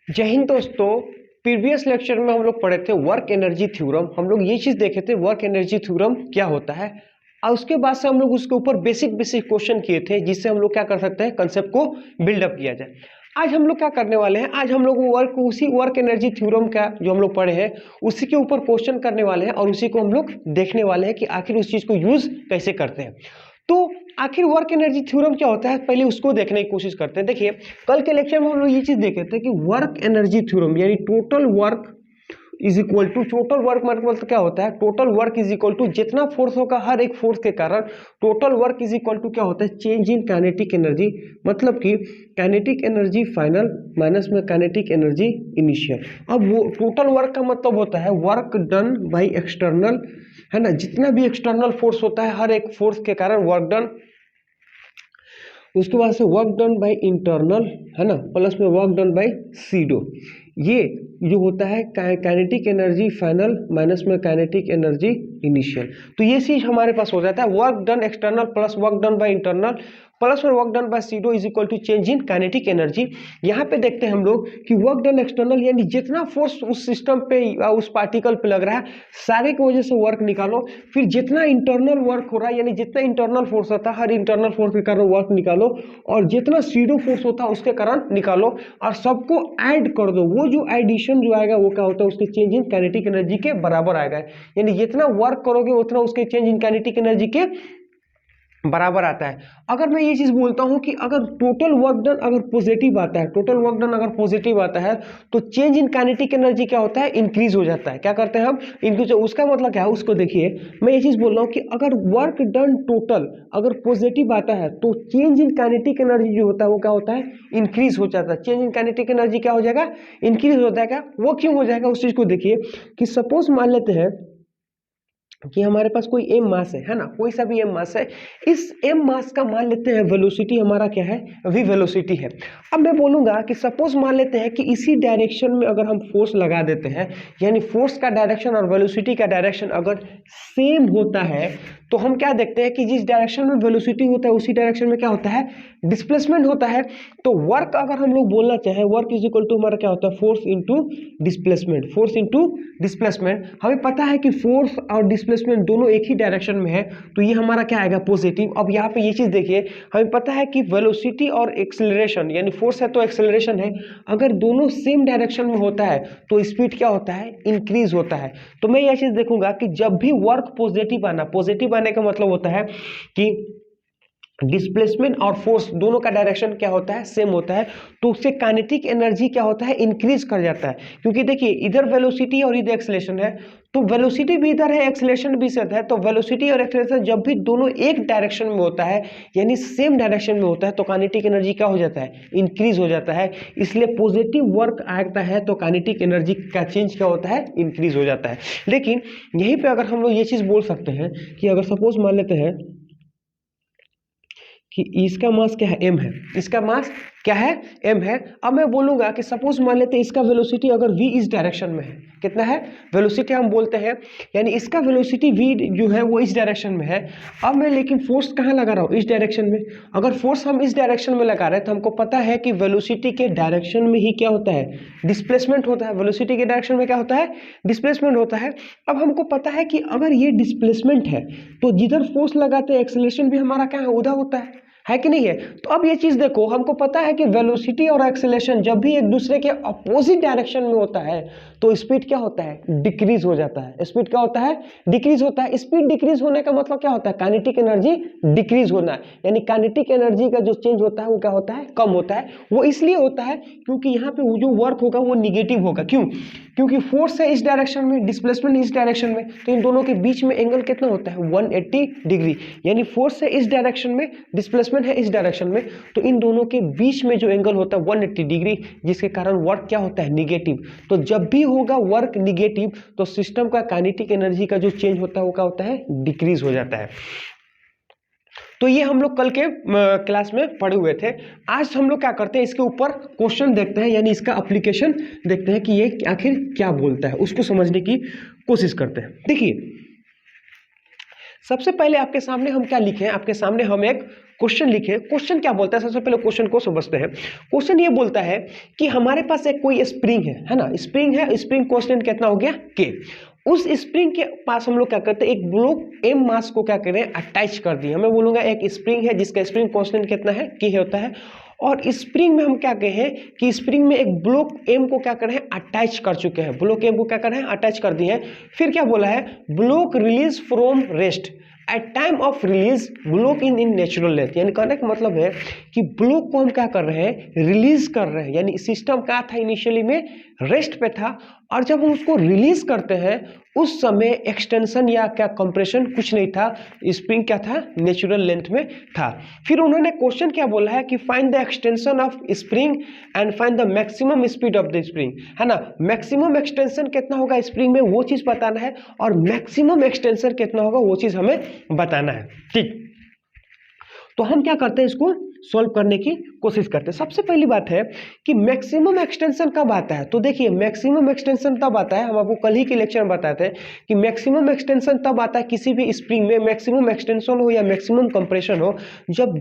जय हिंद दोस्तों। Previous lecture में हम लोग पढ़े थे वर्क एनर्जी थ्योरम। हम लोग ये चीज़ देखे थे वर्क एनर्जी थ्योरम क्या होता है, और उसके बाद से हम लोग उसके ऊपर बेसिक क्वेश्चन किए थे, जिससे हम लोग क्या कर सकते हैं, कंसेप्ट को बिल्डअप किया जाए। आज हम लोग क्या करने वाले हैं, आज हम लोग उसी वर्क एनर्जी थ्योरम का जो हम लोग पढ़े हैं उसी के ऊपर क्वेश्चन करने वाले हैं, और उसी को हम लोग देखने वाले हैं कि आखिर उस चीज़ को यूज़ कैसे करते हैं। तो आखिर वर्क एनर्जी थ्योरम क्या होता है, पहले उसको देखने की कोशिश करते हैं। देखिए, कल के लेक्चर में हम लोग ये चीज देखे थे कि वर्क एनर्जी थ्योरम यानी total work is equal to, total work मतलब क्या होता है, total work is equal to जितना फोर्स होगा हर एक फोर्स के कारण total work is equal to क्या होता है, चेंज इन काइनेटिक एनर्जी। मतलब कि काइनेटिक एनर्जी फाइनल माइनस में काइनेटिक एनर्जी इनिशियल। अब वो टोटल वर्क का मतलब होता है वर्क डन बाई एक्सटर्नल, है ना, जितना भी एक्सटर्नल फोर्स होता है हर एक फोर्स के कारण वर्क डन। उसके बाद से वर्क डन बाय इंटरनल, है ना, प्लस में वर्क डन बाय सीडो। ये जो होता है काइनेटिक एनर्जी फाइनल माइनस में काइनेटिक एनर्जी इनिशियल। तो ये चीज हमारे पास हो जाता है work done external plus work done by internal plus में work done by pseudo is equal to change in kinetic energy. यहाँ पे देखते हैं हम लोग कि वर्क डन एक्सटर्नल यानी जितना फोर्स उस सिस्टम पे उस पार्टिकल पे लग रहा है सारे की वजह से वर्क निकालो, फिर जितना इंटरनल वर्क हो रहा है यानी जितना इंटरनल फोर्स होता है हर इंटरनल फोर्स के कारण वर्क निकालो, और जितना सीडो फोर्स होता है उसके कारण निकालो, और सबको ऐड कर दो। वो जो एडिशन जो आएगा वो क्या होता है, उसके चेंज इन काइनेटिक एनर्जी के बराबर आएगा। यानी जितना वर्क करोगे उतना उसके चेंज इन काइनेटिक एनर्जी के बराबर आता है। अगर मैं ये चीज बोलता हूं कि अगर टोटल वर्क डन अगर पॉजिटिव आता है, टोटल वर्क डन अगर पॉजिटिव आता है तो चेंज इन काइनेटिक एनर्जी क्या होता है, इंक्रीज हो जाता है। क्या करते हैं हम, इंक्रीज। उसका मतलब क्या है उसको देखिए, मैं ये चीज बोल रहा हूं कि अगर वर्क डन टोटल अगर पॉजिटिव आता है तो चेंज इन काइनेटिक एनर्जी जो होता है वो क्या होता है, इंक्रीज हो जाता है। चेंज इन काइनेटिक एनर्जी क्या हो जाएगा, इंक्रीज हो जाएगा। वो क्यों हो जाएगा उस चीज को देखिए कि सपोज मान लेते हैं कि हमारे पास कोई एम मास है ना, कोई सा भी एम मास है। इस एम मास का मान लेते हैं वेलोसिटी हमारा क्या है, वी वेलोसिटी है। अब मैं बोलूंगा कि सपोज मान लेते हैं कि इसी डायरेक्शन में अगर हम फोर्स लगा देते हैं, यानी फोर्स का डायरेक्शन और वेलोसिटी का डायरेक्शन अगर सेम होता है तो हम क्या देखते हैं कि जिस डायरेक्शन में वेलोसिटी होता है उसी डायरेक्शन में क्या होता है, डिस्प्लेसमेंट होता है। तो वर्क अगर हम लोग बोलना चाहें, वर्क इज इक्वल टू हमारा क्या होता है, force into displacement. Force into displacement, हमें पता है कि फोर्स और डिस्प्लेसमेंट दोनों एक ही डायरेक्शन में है, तो ये हमारा क्या आएगा, पॉजिटिव। अब यहाँ पे ये चीज देखिए, हमें पता है कि वेलोसिटी और एक्सेलरेशन यानी फोर्स है तो एक्सेलरेशन है, अगर दोनों सेम डायरेक्शन में होता है तो स्पीड क्या होता है, इंक्रीज होता है। तो मैं यह चीज देखूंगा कि जब भी वर्क पॉजिटिव आने का मतलब होता है कि डिस्प्लेसमेंट और फोर्स दोनों का डायरेक्शन क्या होता है, सेम होता है, तो उससे काइनेटिक एनर्जी क्या होता है, इंक्रीज कर जाता है। क्योंकि देखिए इधर वेलोसिटी और इधर एक्सेलरेशन है, तो वेलोसिटी भी इधर है एक्सेलरेशन भी इधर है, तो वेलोसिटी और एक्सेलरेशन जब भी दोनों एक डायरेक्शन में होता है यानी सेम डायरेक्शन में होता है तो काइनेटिक एनर्जी क्या हो जाता है, इंक्रीज हो जाता है। इसलिए पॉजिटिव वर्क आता है तो काइनेटिक एनर्जी का चेंज क्या होता है, इंक्रीज हो जाता है। लेकिन यहीं पर अगर हम लोग ये चीज बोल सकते हैं कि अगर सपोज मान लेते हैं कि इसका मास क्या है, एम है, इसका मास क्या है, एम है। अब मैं बोलूंगा कि सपोज मान लेते हैं इसका वेलोसिटी अगर v इस डायरेक्शन में है, कितना है वेलोसिटी हम बोलते हैं, यानी इसका वेलोसिटी v जो है वो इस डायरेक्शन में है। अब मैं लेकिन फोर्स कहाँ लगा रहा हूँ, इस डायरेक्शन में। अगर फोर्स हम इस डायरेक्शन में लगा रहे हैं तो हमको पता है कि वेलोसिटी के डायरेक्शन में ही क्या होता है, डिस्प्लेसमेंट होता है। वेलोसिटी के डायरेक्शन में क्या होता है, डिस्प्लेसमेंट होता है। अब हमको पता है कि अगर ये डिस्प्लेसमेंट है तो जिधर फोर्स लगाते हैं एक्सेलरेशन भी हमारा क्या है, उधर होता है कि नहीं है। तो अब ये चीज देखो, हमको पता है कि वेलोसिटी और एक्सेलरेशन जब भी एक दूसरे के अपोजिट डायरेक्शन में होता है तो स्पीड क्या होता है, डिक्रीज हो जाता है। स्पीड क्या होता है, डिक्रीज होता है। स्पीड डिक्रीज होने का मतलब क्या होता है, काइनेटिक एनर्जी डिक्रीज होना है। यानी काइनेटिक एनर्जी का जो चेंज होता है वो क्या होता है, कम होता है। वो इसलिए होता है क्योंकि यहाँ पे जो वर्क होगा वो निगेटिव होगा। क्यों, क्योंकि फोर्स है इस डायरेक्शन में, डिस्प्लेसमेंट इस डायरेक्शन में, तो इन दोनों के बीच में एंगल कितना होता है, 180 डिग्री। यानी फोर्स है इस डायरेक्शन में, डिस्प्लेसमेंट है इस डायरेक्शन में, तो इन दोनों के बीच में जो एंगल होता है 180 डिग्री, जिसके कारण वर्क क्या होता है, निगेटिव। तो जब भी होगा वर्क निगेटिव तो सिस्टम का काइनेटिक एनर्जी का जो चेंज होता है वो क्या होता है, डिक्रीज हो जाता है। तो ये हम लोग कल के क्लास में पढ़े हुए थे। आज हम लोग क्या करते हैं, इसके ऊपर क्वेश्चन देखते हैं, यानी इसका एप्लीकेशन देखते हैं कि ये आखिर क्या बोलता है, उसको समझने की कोशिश करते हैं। देखिए सबसे पहले आपके सामने हम क्या लिखे हैं, आपके सामने हम एक क्वेश्चन लिखे। क्वेश्चन क्या बोलता है, सबसे पहले क्वेश्चन को समझते हैं। क्वेश्चन ये बोलता है कि हमारे पास एक कोई स्प्रिंग है ना, स्प्रिंग है, स्प्रिंग कांस्टेंट कितना हो गया के। उस स्प्रिंग के पास हम लोग क्या करते हैं, एक ब्लॉक एम मास को क्या करें, अटैच कर दिए। मैं बोलूंगा एक स्प्रिंग है जिसका स्प्रिंग कांस्टेंट कितना है, के होता है, और स्प्रिंग में हम क्या कहें कि स्प्रिंग में एक ब्लॉक एम को क्या करें, अटैच कर चुके हैं। ब्लॉक एम को क्या करें, अटैच कर दिए हैं। फिर क्या बोला है, block release from rest at time of release block in natural length. यानी कहने का मतलब है कि ब्लॉक को हम क्या कर रहे हैं, रिलीज कर रहे हैं। यानी सिस्टम क्या था, इनिशियली में रेस्ट पे था, और जब हम उसको रिलीज करते हैं उस समय एक्सटेंशन या क्या कंप्रेशन कुछ नहीं था, स्प्रिंग क्या था, नेचुरल लेंथ में था। फिर उन्होंने क्वेश्चन क्या बोला है कि find the extension of spring and find the maximum speed of the spring, है ना। मैक्सिमम एक्सटेंशन कितना होगा स्प्रिंग में, वो चीज बताना है, और मैक्सिमम एक्सटेंशन कितना होगा वो चीज हमें बताना है। ठीक, तो हम क्या करते हैं, इसको सॉल्व करने की कोशिश करते हैं। सबसे पहली बात है कि मैक्सिमम एक्सटेंशन कब आता है, तो देखिए मैक्सिमम एक्सटेंशन तब आता है, हम आपको कल ही के लेक्चर में बताते हैं कि मैक्सिमम एक्सटेंशन तब आता है किसी भी स्प्रिंग में, मैक्सिमम एक्सटेंशन हो या मैक्सिमम कंप्रेशन हो, जब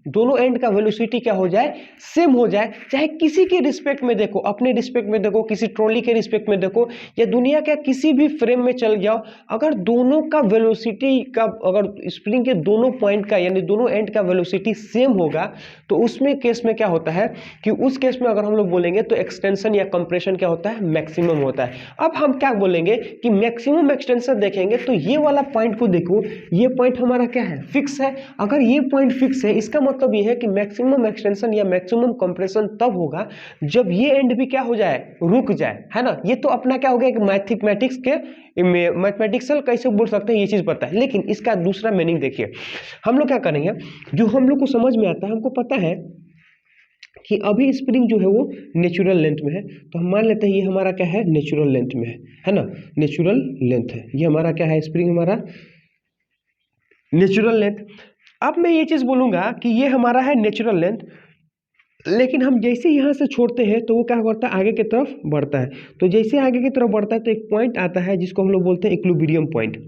दोनों एंड का वेलोसिटी क्या हो जाए, सेम हो जाए। चाहे किसी के रिस्पेक्ट में देखो, अपने रिस्पेक्ट में देखो, किसी ट्रॉली के रिस्पेक्ट में देखो, या दुनिया के किसी भी फ्रेम में चल जाओ, अगर दोनों का वेलोसिटी का, अगर स्प्रिंग के दोनों पॉइंट का यानी दोनों एंड का वेलोसिटी सेम होगा, तो उसमें केस में क्या होता है कि उस केस में अगर हम लोग बोलेंगे तो एक्सटेंशन या कंप्रेशन क्या होता है, मैक्सिमम होता है। अब हम क्या बोलेंगे कि मैक्सिमम एक्सटेंशन देखेंगे तो ये वाला पॉइंट को देखो, ये पॉइंट हमारा क्या है, फिक्स है। अगर ये पॉइंट फिक्स है, इसका मतलब ये है कि मैक्सिमम एक्सटेंशन या मैक्सिमम कंप्रेशन तब होगा जब ये एंड भी क्या हो जाए, रुक जाए, है ना। ये तो अपना क्या हो गया, मैथमेटिक्स के मैथमेटिक्सल कैसे बोल सकते हैं ये चीज पता है, लेकिन इसका दूसरा मीनिंग देखिए। हम लोग क्या करेंगे, जो हम लोग को समझ में आता है, हमको पता है कि अभी स्प्रिंग जो है वो नेचुरल लेंथ में है, तो हम मान लेते हैं ये हमारा क्या है, नेचुरल लेंथ में है ना, नेचुरल लेंथ है, ये हमारा क्या है, स्प्रिंग हमारा नेचुरल लेंथ। अब मैं ये चीज बोलूंगा कि ये हमारा है नेचुरल लेंथ, लेकिन हम जैसे यहाँ से छोड़ते हैं तो वो क्या करता है, आगे की तरफ बढ़ता है। तो जैसे आगे की तरफ बढ़ता है तो एक पॉइंट आता है जिसको हम लोग बोलते हैं इक्विलिब्रियम पॉइंट,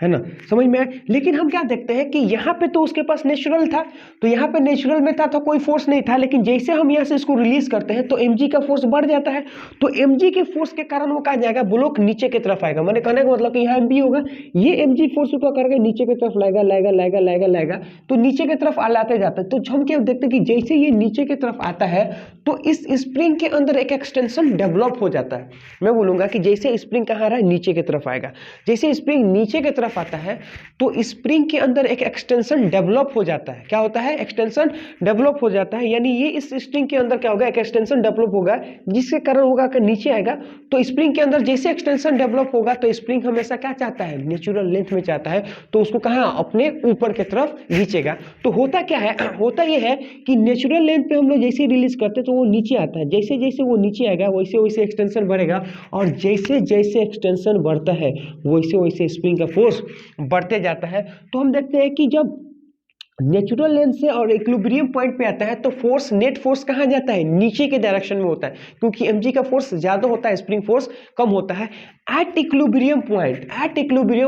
है ना, समझ में आए। लेकिन हम क्या देखते हैं कि यहाँ पे तो उसके पास नेचुरल था, तो यहाँ पे नेचुरल में था तो कोई फोर्स नहीं था, लेकिन जैसे हम यहाँ से इसको रिलीज करते हैं तो mg का फोर्स बढ़ जाता है। तो mg के फोर्स के कारण वो कहा जाएगा, ब्लॉक नीचे की तरफ आएगा। मैंने कहने का मतलब कि यहाँ mg होगा, ये mg फोर्स को करके नीचे की तरफ लाएगा लाएगा लाएगा लाएगा लाएगा, तो नीचे की तरफ आलाते जाता है। तो हम क्या देखते हैं कि जैसे ये नीचे की तरफ आता है तो इस स्प्रिंग के अंदर एक एक्सटेंशन डेवलप हो जाता है। मैं बोलूंगा कि जैसे स्प्रिंग कहाँ आ रहा है, नीचे की तरफ आएगा, जैसे स्प्रिंग नीचे की तरफ आता है तो स्प्रिंग के अंदर एक एक्सटेंशन डेवलप हो जाता है। क्या होता है, एक्सटेंशन डेवलप हो जाता है। यानी ये इस स्प्रिंग के अंदर क्या होगा, एक एक्सटेंशन डेवलप होगा, जिसके कारण होगा कि नीचे आएगा। तो स्प्रिंग के अंदर जैसे एक्सटेंशन डेवलप होगा तो स्प्रिंग हमेशा क्या चाहता है, नेचुरल लेंथ में चाहता है, तो उसको कहाँ, अपने ऊपर की तरफ खींचेगा। तो होता क्या है, होता ये है कि नेचुरल लेंथ पे हम लोग जैसे रिलीज करते हैं तो वो नीचे आता है, जैसे जैसे वो नीचे आएगा वैसे वैसे एक्सटेंशन बढ़ेगा, और जैसे जैसे एक्सटेंशन बढ़ता है वैसे वैसे स्प्रिंग का फोर्स बढ़ते जाता है। तो हम देखते हैं कि जब नेचुरल लेंथ से और इक्विलिब्रियम पॉइंट पे आता है तो फोर्स, नेट फोर्स कहाँ जाता है, नीचे के डायरेक्शन में होता है, क्योंकि mg का फोर्स ज्यादा होता है, स्प्रिंग फोर्स कम होता है। एट इक्विलिब्रियम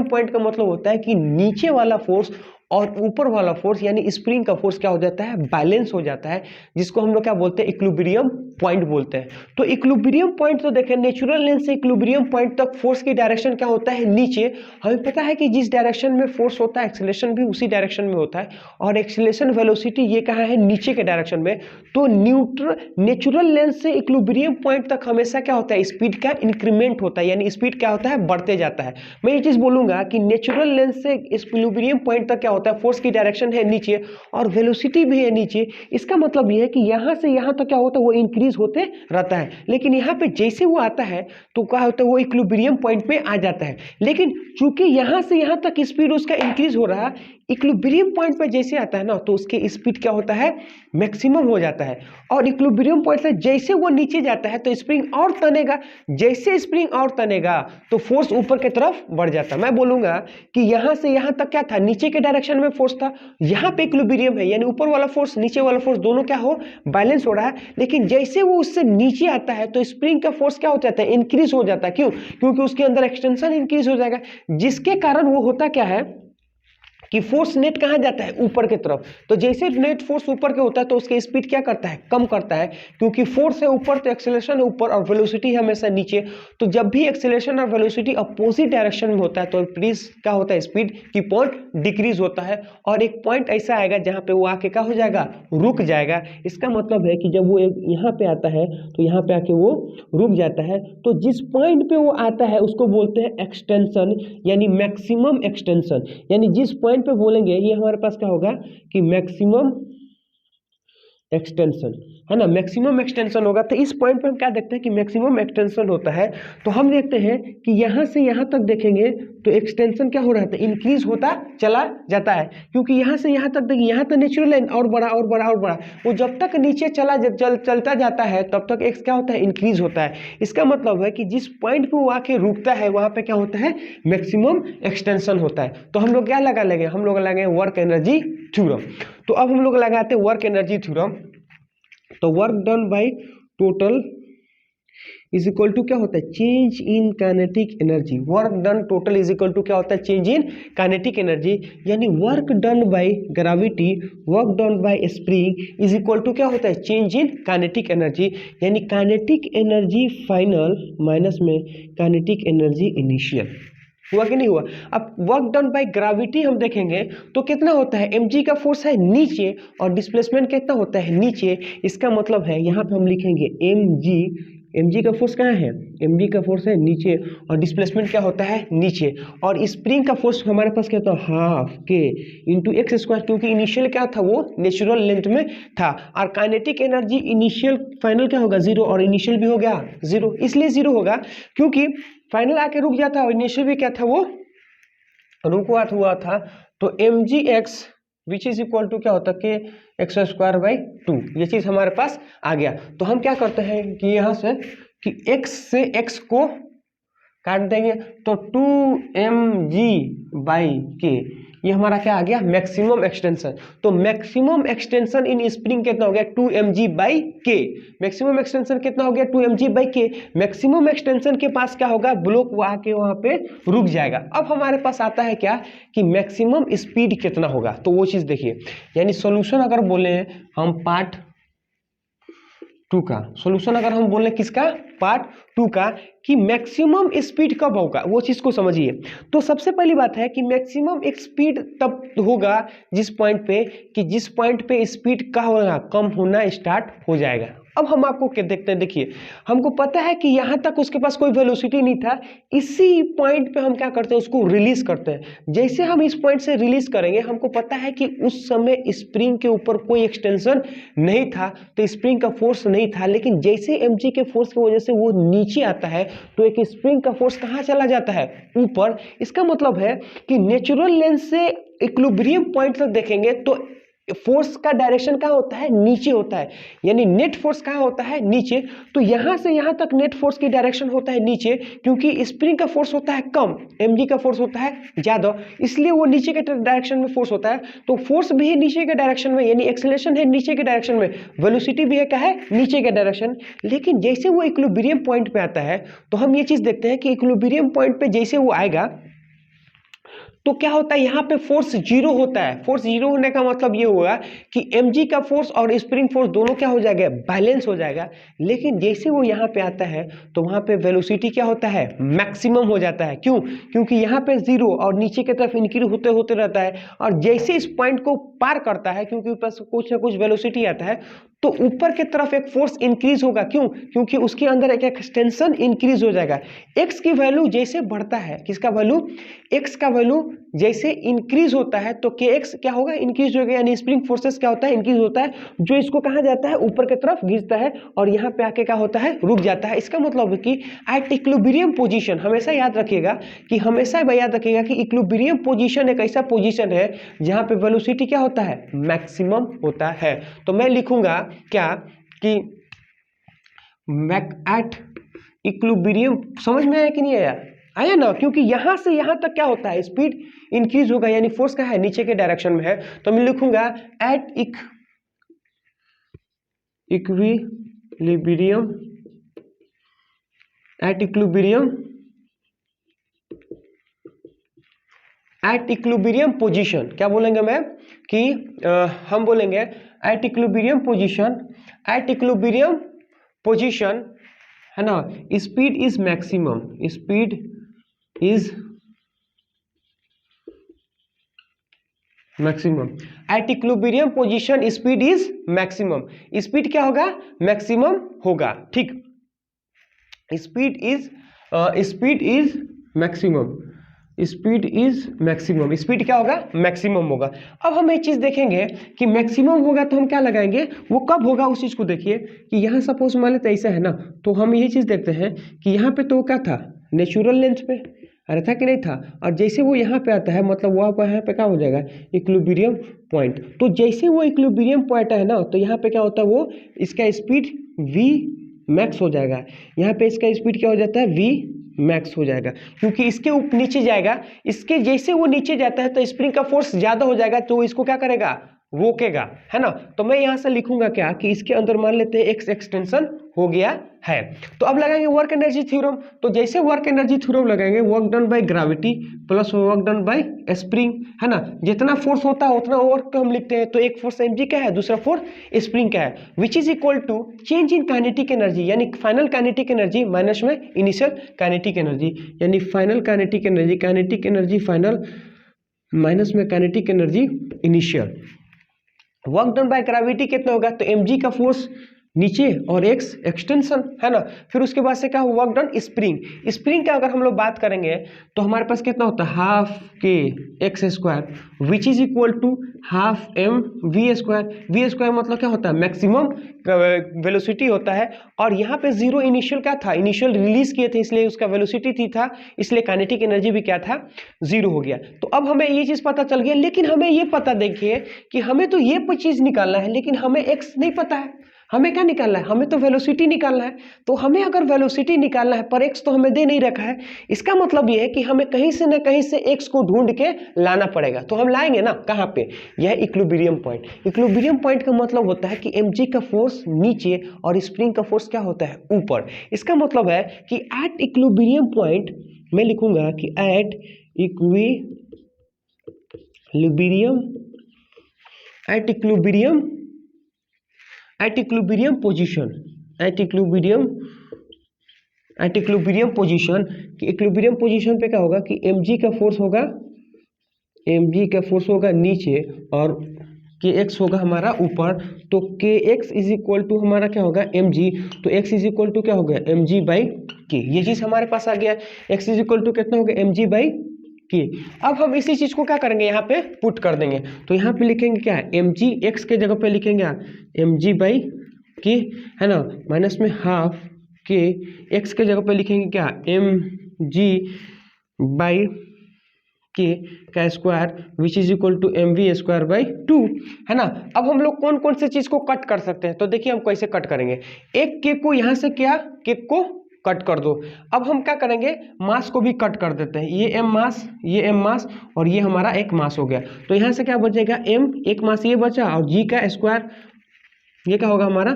पॉइंट का मतलब होता है कि नीचे वाला फोर्स और ऊपर वाला फोर्स यानी स्प्रिंग का फोर्स क्या हो जाता है, बैलेंस हो जाता है, जिसको हम लोग क्या बोलते हैं, इक्विलिब्रियम पॉइंट बोलते हैं। तो इक्विलिब्रियम पॉइंट तो देखें, नेचुरल लेंथ से इक्विलिब्रियम पॉइंट तक फोर्स की डायरेक्शन क्या होता है, नीचे। हमें पता है कि जिस डायरेक्शन में फोर्स होता है एक्सेलरेशन भी उसी डायरेक्शन में होता है, और एक्सेलरेशन वेलोसिटी ये कहाँ है, नीचे के डायरेक्शन में। तो नेचुरल लेंथ से इक्विलिब्रियम पॉइंट तक हमेशा क्या होता है, स्पीड का इंक्रीमेंट होता है, यानी स्पीड क्या होता है, बढ़ते जाता है। मैं ये चीज बोलूंगा कि नेचुरल लेंथ से इक्विलिब्रियम पॉइंट तक क्या होता है, फोर्स की डायरेक्शन है नीचे और वेलोसिटी भी है नीचे। इसका मतलब यह है कि यहां से यहां तक क्या होता है, वो इंक्रीज होते रहता है, लेकिन यहां पे जैसे वो आता है तो क्या होता है, वो इक्विलिब्रियम पॉइंट पे आ जाता है। लेकिन चूंकि यहां से यहां तक स्पीड उसका इंक्रीज हो रहा है, इक्विलिब्रियम पॉइंट पे जैसे आता है ना तो उसके स्पीड क्या होता है, मैक्सिमम हो जाता है। और इक्विलिब्रियम पॉइंट से जैसे वो नीचे जाता है तो स्प्रिंग और तनेगा, जैसे स्प्रिंग और तनेगा तो फोर्स ऊपर की तरफ बढ़ जाता है। मैं बोलूंगा कि यहां से यहां तक क्या था, नीचे के डायरेक्शन में फोर्स था, यहां पे इक्विलिब्रियम है, यानी ऊपर वाला फोर्स नीचे वाला फोर्स दोनों क्या हो, बैलेंस हो रहा है। लेकिन जैसे वो उससे नीचे आता है तो स्प्रिंग का फोर्स क्या हो जाता है, इंक्रीज हो जाता है। क्यों, क्योंकि उसके अंदर एक्सटेंशन इंक्रीज हो जाएगा, जिसके कारण वो होता क्या है कि फोर्स नेट कहाँ जाता है, ऊपर की तरफ। तो जैसे नेट फोर्स ऊपर के होता है तो उसकी स्पीड क्या करता है, कम करता है, क्योंकि फोर्स है ऊपर तो एक्सेलरेशन है ऊपर और वेलोसिटी हमेशा नीचे। तो जब भी एक्सेलरेशन और वेलोसिटी अपोजिट डायरेक्शन में होता है तो प्लीज क्या होता है, स्पीड की पॉइंट डिक्रीज होता है और एक पॉइंट ऐसा आएगा जहाँ पे वो आके क्या हो जाएगा, रुक जाएगा। इसका मतलब है कि जब वो यहाँ पे आता है तो यहाँ पे आके वो रुक जाता है। तो जिस पॉइंट पे वो आता है उसको बोलते हैं एक्सटेंशन, यानी मैक्सिमम एक्सटेंशन। यानी जिस पॉइंट पे बोलेंगे ये हमारे पास क्या होगा कि मैक्सिमम एक्सटेंशन, है ना, मैक्सिमम एक्सटेंशन होगा। तो इस पॉइंट पे हम क्या देखते हैं कि मैक्सिमम एक्सटेंशन होता है। तो हम देखते हैं कि यहाँ से यहाँ तक देखेंगे तो एक्सटेंशन क्या हो रहा था, इंक्रीज होता चला जाता है, क्योंकि यहाँ से यहाँ तक देखिए, यहाँ तो नेचुरल लाइन और बड़ा और बड़ा और बड़ा, वो जब तक नीचे चलता जाता है तब तक एक्स क्या होता है, इंक्रीज होता है। इसका मतलब है कि जिस पॉइंट पे वो आके रुकता है वहाँ पे क्या होता है, मैक्सिमम एक्सटेंशन होता है। तो हम लोग क्या लगा लेंगे, हम लोग लगाएंगे वर्क एनर्जी थ्योरम। तो अब हम लोग लगाते हैं वर्क एनर्जी थ्योरम। तो work done by total is equal to क्या होता है, change in kinetic energy. Work done total is equal to क्या होता है, चेंज इन काइनेटिक एनर्जी। यानी work done by gravity, work done by spring is equal to क्या होता है, चेंज इन काइनेटिक एनर्जी। यानी काइनेटिक एनर्जी फाइनल माइनस में kinetic energy initial. हुआ कि नहीं हुआ। अब वर्क डन बाय ग्रेविटी हम देखेंगे तो कितना होता है, mg का फोर्स है नीचे और डिस्प्लेसमेंट कितना होता है, नीचे। इसका मतलब है यहाँ पे हम लिखेंगे mg का फोर्स कहाँ है, mg का फोर्स है नीचे और डिस्प्लेसमेंट क्या होता है, नीचे। और स्प्रिंग का फोर्स हमारे पास क्या होता है, हाफ के इंटू एक्स स्क्वायर, क्योंकि इनिशियल क्या था, वो नेचुरल लेंथ में था। और काइनेटिक एनर्जी इनिशियल फाइनल क्या होगा, जीरो, और इनिशियल भी हो गया जीरो। इसलिए जीरो होगा क्योंकि फाइनल आके रुक जाता है और इनिशियल भी क्या था, वो रुका हुआ था। तो m g x which is equal to क्या होता है, के एक्स स्क्वायर बाई टू। ये चीज़ हमारे पास आ गया। तो हम क्या करते हैं कि यहाँ से कि x से x को काट देंगे तो 2mg/k, ये हमारा क्या आ गया, मैक्सिमम एक्सटेंशन। तो मैक्सिमम एक्सटेंशन इन स्प्रिंग कितना हो गया, 2mg/k। मैक्सिमम एक्सटेंशन कितना हो गया, 2mg/k। मैक्सिमम एक्सटेंशन के पास क्या होगा, ब्लॉक वो आके वहां पे रुक जाएगा। अब हमारे पास आता है क्या कि मैक्सिमम स्पीड कितना होगा, तो वो चीज देखिए। यानी सॉल्यूशन अगर बोले हम पार्ट 2 का, सॉल्यूशन अगर हम बोले किसका, पार्ट 2 का, कि मैक्सिमम स्पीड कब होगा वो चीज को समझिए। तो सबसे पहली बात है कि मैक्सिमम स्पीड तब होगा जिस पॉइंट पे स्पीड का होगा, कम होना स्टार्ट हो जाएगा। अब हम आपको क्या देखते हैं, देखिए हमको पता है कि यहाँ तक उसके पास कोई वेलोसिटी नहीं था, इसी पॉइंट पे हम क्या करते हैं, उसको रिलीज करते हैं। जैसे हम इस पॉइंट से रिलीज करेंगे, हमको पता है कि उस समय स्प्रिंग के ऊपर कोई एक्सटेंशन नहीं था, तो स्प्रिंग का फोर्स नहीं था। लेकिन जैसे mg के फोर्स की वजह से वो नीचे आता है तो एक स्प्रिंग का फोर्स कहाँ चला जाता है, ऊपर। इसका मतलब है कि नेचुरल लेंथ से इक्विलिब्रियम पॉइंट तक देखेंगे तो फोर्स का डायरेक्शन कहाँ होता है, नीचे होता है। यानी नेट फोर्स कहाँ होता है, नीचे। तो यहां से यहां तक नेट फोर्स की डायरेक्शन होता है नीचे, क्योंकि स्प्रिंग का फोर्स होता है कम, mg का फोर्स होता है ज्यादा, इसलिए वो नीचे के डायरेक्शन में फोर्स होता है। तो फोर्स भी है नीचे के डायरेक्शन में, यानी एक्सेलरेशन है नीचे के डायरेक्शन में, वेलोसिटी भी है क्या है, नीचे के डायरेक्शन। लेकिन जैसे वो इक्विलिब्रियम पॉइंट पे आता है तो हम ये चीज देखते हैं कि इक्विलिब्रियम पॉइंट पे जैसे वो आएगा तो क्या होता है, यहाँ पे फोर्स जीरो होता है। फोर्स जीरो होने का मतलब ये होगा कि mg का फोर्स और स्प्रिंग फोर्स दोनों क्या हो जाएगा, बैलेंस हो जाएगा। लेकिन जैसे वो यहाँ पे आता है तो वहाँ पे वेलोसिटी क्या होता है, मैक्सिमम हो जाता है। क्यों, क्योंकि यहाँ पे जीरो और नीचे की तरफ इंक्रीज होते होते रहता है, और जैसे इस पॉइंट को पार करता है, क्योंकि ऊपर से कुछ ना कुछ वेलोसिटी आता है, तो ऊपर की तरफ एक फोर्स इंक्रीज होगा। क्यों, क्योंकि उसके अंदर एक एक्सटेंशन इंक्रीज हो जाएगा। एक्स की वैल्यू जैसे बढ़ता है, किसका वैल्यू, एक्स का वैल्यू जैसे इंक्रीज होता है तो के एक्स क्या होगा, इंक्रीज होगा। यानी स्प्रिंग फोर्सेस क्या होता है, इंक्रीज होता है, जो इसको कहाँ जाता है, ऊपर की तरफ खींचता है, और यहाँ पे आके क्या होता है, रुक जाता है। इसका मतलब है कि एट इक्विलिब्रियम पोजीशन, हमेशा याद रखिएगा कि इक्विलिब्रियम पोजीशन एक ऐसा पोजीशन है जहाँ पे वेलोसिटी क्या होता है, मैक्सिमम होता है। तो मैं लिखूंगा क्या कि एट इक्विलिब्रियम, समझ में आया कि नहीं आया, आया ना। क्योंकि यहां से यहां तक क्या होता है, स्पीड इंक्रीज होगा, यानी फोर्स का है नीचे के डायरेक्शन में है। तो मैं लिखूंगा at equilibrium at equilibrium position, क्या बोलेंगे मैम कि हम बोलेंगे at equilibrium position, at equilibrium position है ना, speed is maximum, speed is maximum, at equilibrium position speed is maximum, speed क्या होगा, मैक्सिमम होगा, ठीक, speed is maximum, speed is maximum, speed क्या होगा, मैक्सिमम होगा। अब हम एक चीज देखेंगे कि मैक्सिमम होगा तो हम क्या लगाएंगे, वो कब होगा उस चीज को देखिए कि यहाँ सपोज मान लेते ऐसा है ना, तो हम ये चीज देखते हैं कि यहाँ पे तो क्या था, नेचुरल लेंथ पे, अरे था कि नहीं था, और जैसे वो यहाँ पे आता है मतलब वो यहाँ पे क्या हो जाएगा, इक्विलिब्रियम पॉइंट, तो जैसे वो इक्विलिब्रियम पॉइंट है ना, तो यहाँ पे क्या होता है, वो इसका स्पीड v मैक्स हो जाएगा, यहाँ पे इसका स्पीड क्या हो जाता है, v मैक्स हो जाएगा, क्योंकि इसके ऊपर नीचे जाएगा, इसके जैसे वो नीचे जाता है तो स्प्रिंग का फोर्स ज्यादा हो जाएगा, तो इसको क्या करेगा, रोकेगा, है ना। तो मैं यहां से लिखूंगा क्या कि इसके अंदर मान लेते हैं एक्स एक्सटेंशन हो गया है। तो अब लगाएंगे वर्क एनर्जी थ्योरम, तो जैसे वर्क एनर्जी थ्योरम लगाएंगे, work done by gravity plus work done by spring, है ना, जितना फोर्स होता है उतना वर्क हम लिखते हैं, तो एक फोर्स mg का है, दूसरा फोर्स स्प्रिंग का है, which is equal to change in kinetic energy, यानी फाइनल काइनेटिक एनर्जी माइनस में इनिशियल काइनेटिक एनर्जी, यानी final kinetic energy final minus में kinetic energy initial. Work done by gravity कितना होगा, तो mg का फोर्स नीचे और x एक्सटेंशन, है ना, फिर उसके बाद से क्या हुआ, वर्क डन स्प्रिंग, स्प्रिंग का अगर हम लोग बात करेंगे तो हमारे पास कितना होता है, half k x square which is equal to half m v square, v square मतलब क्या होता है, मैक्सिमम वेलोसिटी होता है, और यहाँ पे जीरो इनिशियल क्या था, इनिशियल रिलीज किए थे इसलिए उसका वेलोसिटी थी था, इसलिए काइनेटिक एनर्जी भी क्या था, जीरो हो गया। तो अब हमें ये चीज पता चल गया, लेकिन हमें ये पता देखिए कि हमें तो ये चीज निकालना है, लेकिन हमें एक्स नहीं पता है, हमें क्या निकालना है, हमें तो वेलोसिटी निकालना है। तो हमें अगर वेलोसिटी निकालना है पर एक्स तो हमें दे नहीं रखा है, इसका मतलब ये है कि हमें कहीं से ना कहीं से एक्स को ढूंढ के लाना पड़ेगा, तो हम लाएंगे ना कहाँ पे, यह इक्विलिब्रियम पॉइंट। इक्विलिब्रियम पॉइंट का मतलब होता है कि mg का फोर्स नीचे और स्प्रिंग का फोर्स क्या होता है, ऊपर। इसका मतलब है कि एट इक्विलिब्रियम पॉइंट मैं लिखूंगा कि at equilibrium position, at equilibrium position, कि इक्विलिब्रियम पोजीशन पे क्या होगा कि mg का फोर्स होगा नीचे और kx होगा हमारा ऊपर, तो kx इज इक्वल टू हमारा क्या होगा, mg, तो x इज इक्वल टू क्या हो गया, mg बाई k, ये चीज हमारे पास आ गया, x इज इक्वल टू कितना हो गया, mg बाई k। अब हम इसी चीज को क्या करेंगे, यहाँ पे पुट कर देंगे, तो यहाँ पे लिखेंगे क्या, mg x के जगह पे लिखेंगे mg बाई k, है ना, माइनस में हाफ k, x के जगह पे लिखेंगे क्या, mg बाई k का square which is equal to mv square by 2, है ना। अब हम लोग कौन कौन से चीज को कट कर सकते हैं, तो देखिए हम कैसे कट करेंगे, एक k को यहाँ से क्या, k को कट कर दो। अब हम क्या करेंगे, मास को भी कट कर देते हैं, ये m मास और ये हमारा एक मास हो गया, तो यहाँ से क्या बचेगा, m एक मास ये बचा और g का स्क्वायर, ये क्या होगा हमारा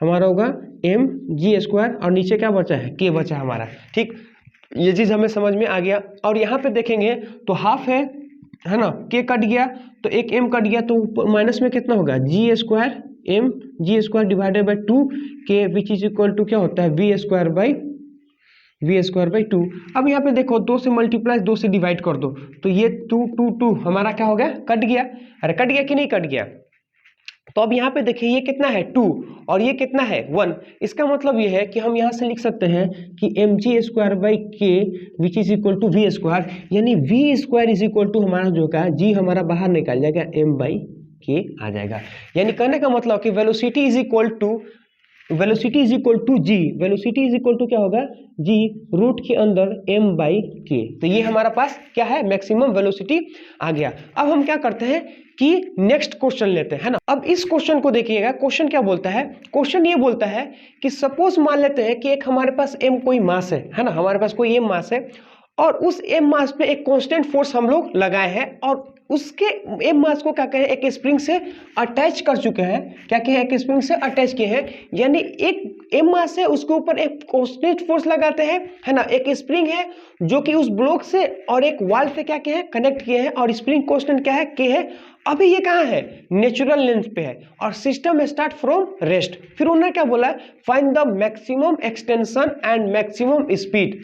होगा mg स्क्वायर, और नीचे क्या बचा है, k बचा हमारा, ठीक, ये चीज हमें समझ में आ गया। और यहाँ पे देखेंगे तो हाफ है ना, k कट गया तो एक m कट गया, तो माइनस में कितना होगा, g square mg square divided by 2k which is equal to क्या होता है, v स्क्वायर बाई 2। अब यहाँ पे देखो 2 से मल्टीप्लाई 2 से डिवाइड कर दो, तो ये 2 हमारा क्या हो गया, कट गया, अरे कट गया कि नहीं कट गया। तो अब यहाँ पे देखिए ये कितना है 2 और ये कितना है 1, इसका मतलब ये है कि हम यहाँ से लिख सकते हैं कि mg square by k which is equal to v square, यानी v square is equal to हमारा जो का g हमारा बाहर निकल जाएगा, m बाई k आ जाएगा। यानी कहने का मतलब कि velocity is equal to g, velocity is equal to क्या होगा, g रूट के अंदर m बाई k, तो ये हमारा पास क्या है, मैक्सिमम वेलोसिटी आ गया। अब हम क्या करते हैं कि नेक्स्ट क्वेश्चन लेते हैं, है ना। अब इस क्वेश्चन को देखिएगा, क्वेश्चन क्या बोलता है, क्वेश्चन ये बोलता है कि सपोज मान लेते हैं कि एक हमारे पास m कोई मास है ना, हमारे पास कोई m मास है और उस एम मास पे एक कांस्टेंट फोर्स हम लोग लगाए हैं और उसके एम मास को क्या करें, एक स्प्रिंग से अटैच कर चुके हैं। क्या किए हैं, एक स्प्रिंग से अटैच किए हैं, यानी एक एम मास है उसके ऊपर एक कांस्टेंट फोर्स लगाते हैं, है ना। एक स्प्रिंग है जो कि उस ब्लॉक से और एक वॉल से क्या किए हैं, कनेक्ट किए हैं, और स्प्रिंग कांस्टेंट क्या है, के है। अभी ये कहाँ है, नेचुरल लेंथ पे है, और सिस्टम स्टार्ट फ्रॉम रेस्ट। फिर उन्होंने क्या बोला, find the maximum extension and maximum speed,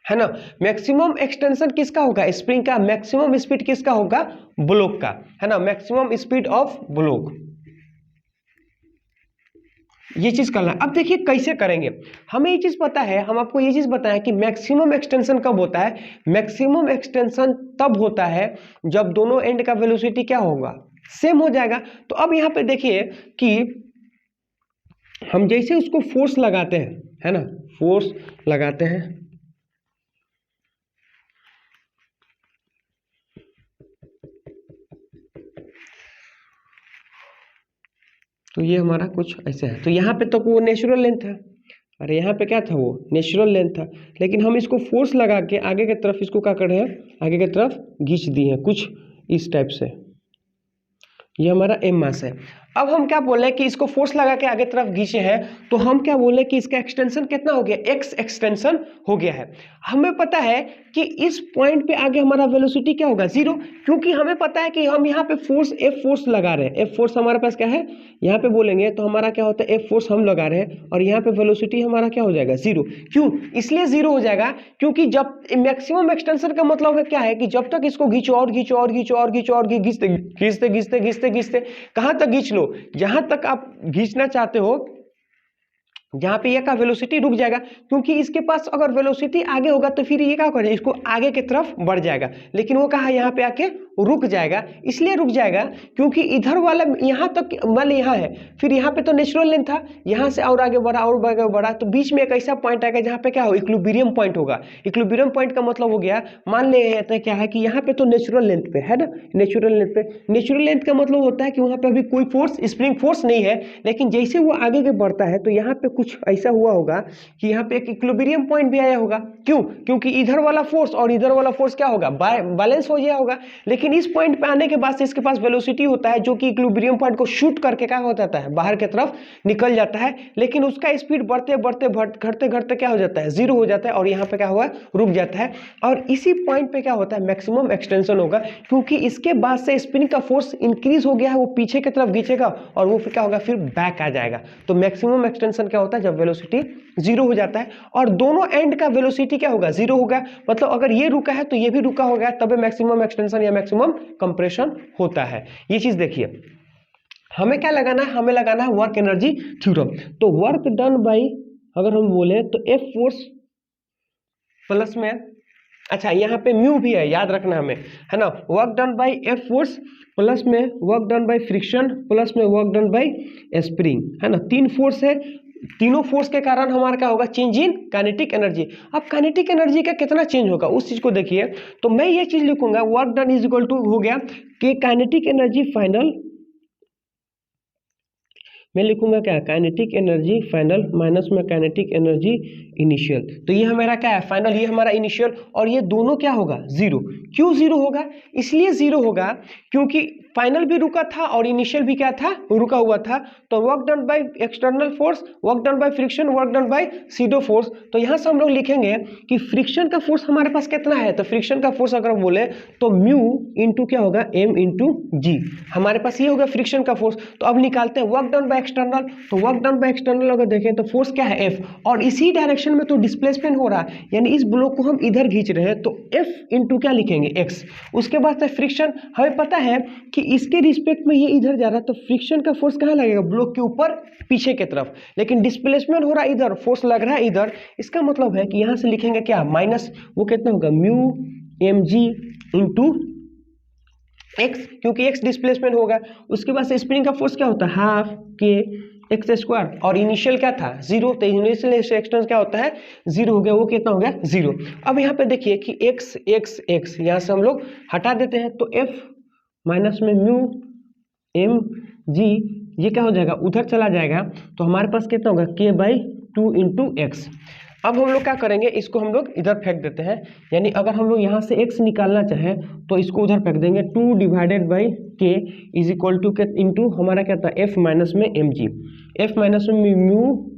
है ना। मैक्सिमम एक्सटेंशन किसका होगा, स्प्रिंग का। मैक्सिमम स्पीड किसका होगा, ब्लॉक का, है ना। मैक्सिमम स्पीड ऑफ ब्लॉक, ये चीज करना है। अब देखिए कैसे करेंगे, हमें ये चीज पता है, हम आपको ये चीज बताएं कि मैक्सिमम एक्सटेंशन कब होता है। मैक्सिमम एक्सटेंशन तब होता है जब दोनों एंड का वेलोसिटी क्या होगा, सेम हो जाएगा। तो अब यहाँ पे देखिए कि हम जैसे उसको फोर्स लगाते हैं, है ना, फोर्स लगाते हैं, तो ये हमारा कुछ ऐसे है। तो यहाँ पे तो वो नेचुरल लेंथ है, अरे यहाँ पे क्या था, वो नेचुरल लेंथ था, लेकिन हम इसको फोर्स लगा के आगे की तरफ इसको क्या कर रहे हैं, आगे की तरफ खींच दिए हैं कुछ इस टाइप से। ये हमारा एम मास है। अब हम क्या बोले कि इसको फोर्स लगा के आगे तरफ खींचे हैं, तो हम क्या बोले कि इसका एक्सटेंशन कितना हो गया, एक्स एक्सटेंशन हो गया है। हमें पता है कि इस पॉइंट पे आगे हमारा वेलोसिटी क्या होगा, जीरो, क्योंकि हमें पता है कि हम यहाँ पे फोर्स एफ फोर्स लगा रहे हैं। एफ फोर्स हमारे पास क्या है, यहाँ पे बोलेंगे तो हमारा क्या होता है, एफ फोर्स हम लगा रहे हैं, और यहाँ पे वेलोसिटी हमारा क्या हो जाएगा, जीरो। क्यों, इसलिए जीरो हो जाएगा क्योंकि जब मैक्सिमम एक्सटेंशन का मतलब है क्या है कि जब तक इसको खींचो और खींचो और खींचो और खींचो और खींचते खींचते खींचते खींचते खींचते कहाँ तक खींच लो, जहां तक आप खींचना चाहते हो, जहां पे ये का वेलोसिटी रुक जाएगा। क्योंकि इसके पास अगर वेलोसिटी आगे होगा तो फिर ये क्या करेगा, इसको आगे की तरफ बढ़ जाएगा, लेकिन वो कहा यहाँ पे आके रुक जाएगा। इसलिए रुक जाएगा क्योंकि इधर वाला यहाँ तक मान ली यहाँ है, फिर यहाँ पे तो नेचुरल लेंथ था, यहाँ से और आगे बढ़ा और आगे बढ़ा, तो बीच में एक ऐसा पॉइंट आएगा जहाँ पे क्या हो, इक्विलिब्रियम पॉइंट होगा। इक्विलिब्रियम पॉइंट का मतलब हो गया, मान लेते हैं क्या है कि यहाँ पे तो नेचुरल लेंथ पे है ना, नेचुरल लेंथ पे, नेचुरल लेंथ का मतलब होता है कि वहाँ पे अभी कोई फोर्स, स्प्रिंग फोर्स नहीं है, लेकिन जैसे वो आगे के बढ़ता है तो यहाँ पे कुछ ऐसा हुआ होगा कि यहाँ पे एक इक्विलिब्रियम पॉइंट भी आया होगा। क्यों, क्योंकि इधर वाला फोर्स और इधर वाला फोर्स क्या होगा, बैलेंस हो गया होगा। लेकिन इस पॉइंट पे आने के बाद से इसके पास वेलोसिटी होता है जो कि इक्विलिब्रियम पॉइंट को शूट करके क्या हो जाता है, बाहर की तरफ निकल जाता है, लेकिन उसका स्पीड बढ़ते बढ़ते घटते घटते क्या हो जाता है, जीरो हो जाता है, और यहाँ पे क्या हुआ, रुक जाता है। और इसी पॉइंट पे क्या होता है, मैक्सिमम एक्सटेंशन होगा, क्योंकि इसके बाद से स्पिन का फोर्स इंक्रीज हो गया है, वो पीछे की तरफ खींचेगा और वो फिर क्या होगा, फिर बैक आ जाएगा। तो मैक्सिमम एक्सटेंशन क्या होता है, जब वेलोसिटी जीरो हो जाता है और दोनों एंड का वेलोसिटी क्या होगा, जीरो होगा। मतलब अगर ये रुका है तो ये भी रुका होगा, तब मैक्सिमम एक्सटेंशन या मैक्सिमम कंप्रेशन होता है। ये चीज देखिए, हमें क्या लगाना है, हमें लगाना है वर्क एनर्जी थ्योरम। तो वर्क डन बाई, अगर हम बोले तो एफ फोर्स प्लस में, अच्छा यहाँ पे म्यू भी है, याद रखना हमें, है ना। Work done by F force plus में work done by friction plus में वर्क डन बाई स्प्रिंग, है ना। तीन फोर्स है, तीनों फोर्स के कारण हमारा क्या होगा, चेंज इन काइनेटिक एनर्जी। अब काइनेटिक एनर्जी का कितना चेंज होगा उस चीज को देखिए। तो मैं ये चीज लिखूंगा, work done is equal to हो गया कि काइनेटिक एनर्जी फाइनल, मैं लिखूंगा क्या, काइनेटिक एनर्जी फाइनल माइनस में काइनेटिक एनर्जी इनिशियल। तो ये हमारा क्या है, फाइनल, ये हमारा इनिशियल, और ये दोनों क्या होगा, जीरो। क्यों जीरो होगा, इसलिए जीरो होगा क्योंकि फाइनल भी रुका था और इनिशियल भी क्या था, रुका हुआ था। तो work done by external force, work done by friction, work done by pseudo force. तो यहाँ से हम लोग लिखेंगे कि फ्रिक्शन का फोर्स हमारे पास कितना है, तो फ्रिक्शन का फोर्स अगर बोले तो म्यू इंटू क्या होगा, एम इंटू जी, हमारे पास ये होगा फ्रिक्शन का फोर्स। तो अब निकालते हैं वर्क डन बाय एक्सटर्नल, तो वर्क डन बाय एक्सटर्नल अगर देखें तो फोर्स क्या है, एफ, और इसी डायरेक्शन में तो डिस्प्लेसमेंट हो रहा है, यानी इस ब्लॉक को हम इधर खींच रहे हैं, तो एफ इंटू क्या लिखेंगे, एक्स। उसके बाद से फ्रिक्शन, हमें पता है कि इसके रिस्पेक्ट में ये इधर जा रहा है, तो फ्रिक्शन का फोर्स कहाँ लगेगा, ब्लॉक के ऊपर पीछे की तरफ, लेकिन डिस्प्लेसमेंट हो रहा है इधर, फोर्स लग रहा है इधर। इसका मतलब है कि यहाँ से लिखेंगे क्या, माइनस, वो कितना होगा, mu m g into x, क्योंकि एक्स डिस्प्लेसमेंट होगा। उसके बाद से स्प्रिंग का फोर्स क्या होता है, हाफ के एक्स स्क्वायर, और इनिशियल क्या था, जीरो, तो इनिशियल एक्सटेंस क्या होता है, जीरो हो गया, वो कितना हो गया, जीरो। अब यहाँ पे देखिए कि एक्स एक्स एक्स यहाँ से हम लोग हटा देते हैं, तो एफ माइनस में म्यू एम जी, ये क्या हो जाएगा, उधर चला जाएगा, तो हमारे पास कितना होगा, के बाई टू इंटू एक्स। अब हम लोग क्या करेंगे, इसको हम लोग इधर फेंक देते हैं, यानी अगर हम लोग यहाँ से x निकालना चाहें तो इसको उधर फेंक देंगे, 2 divided by k is equal to k into हमारा क्या था f माइनस में mg, f माइनस में म्यू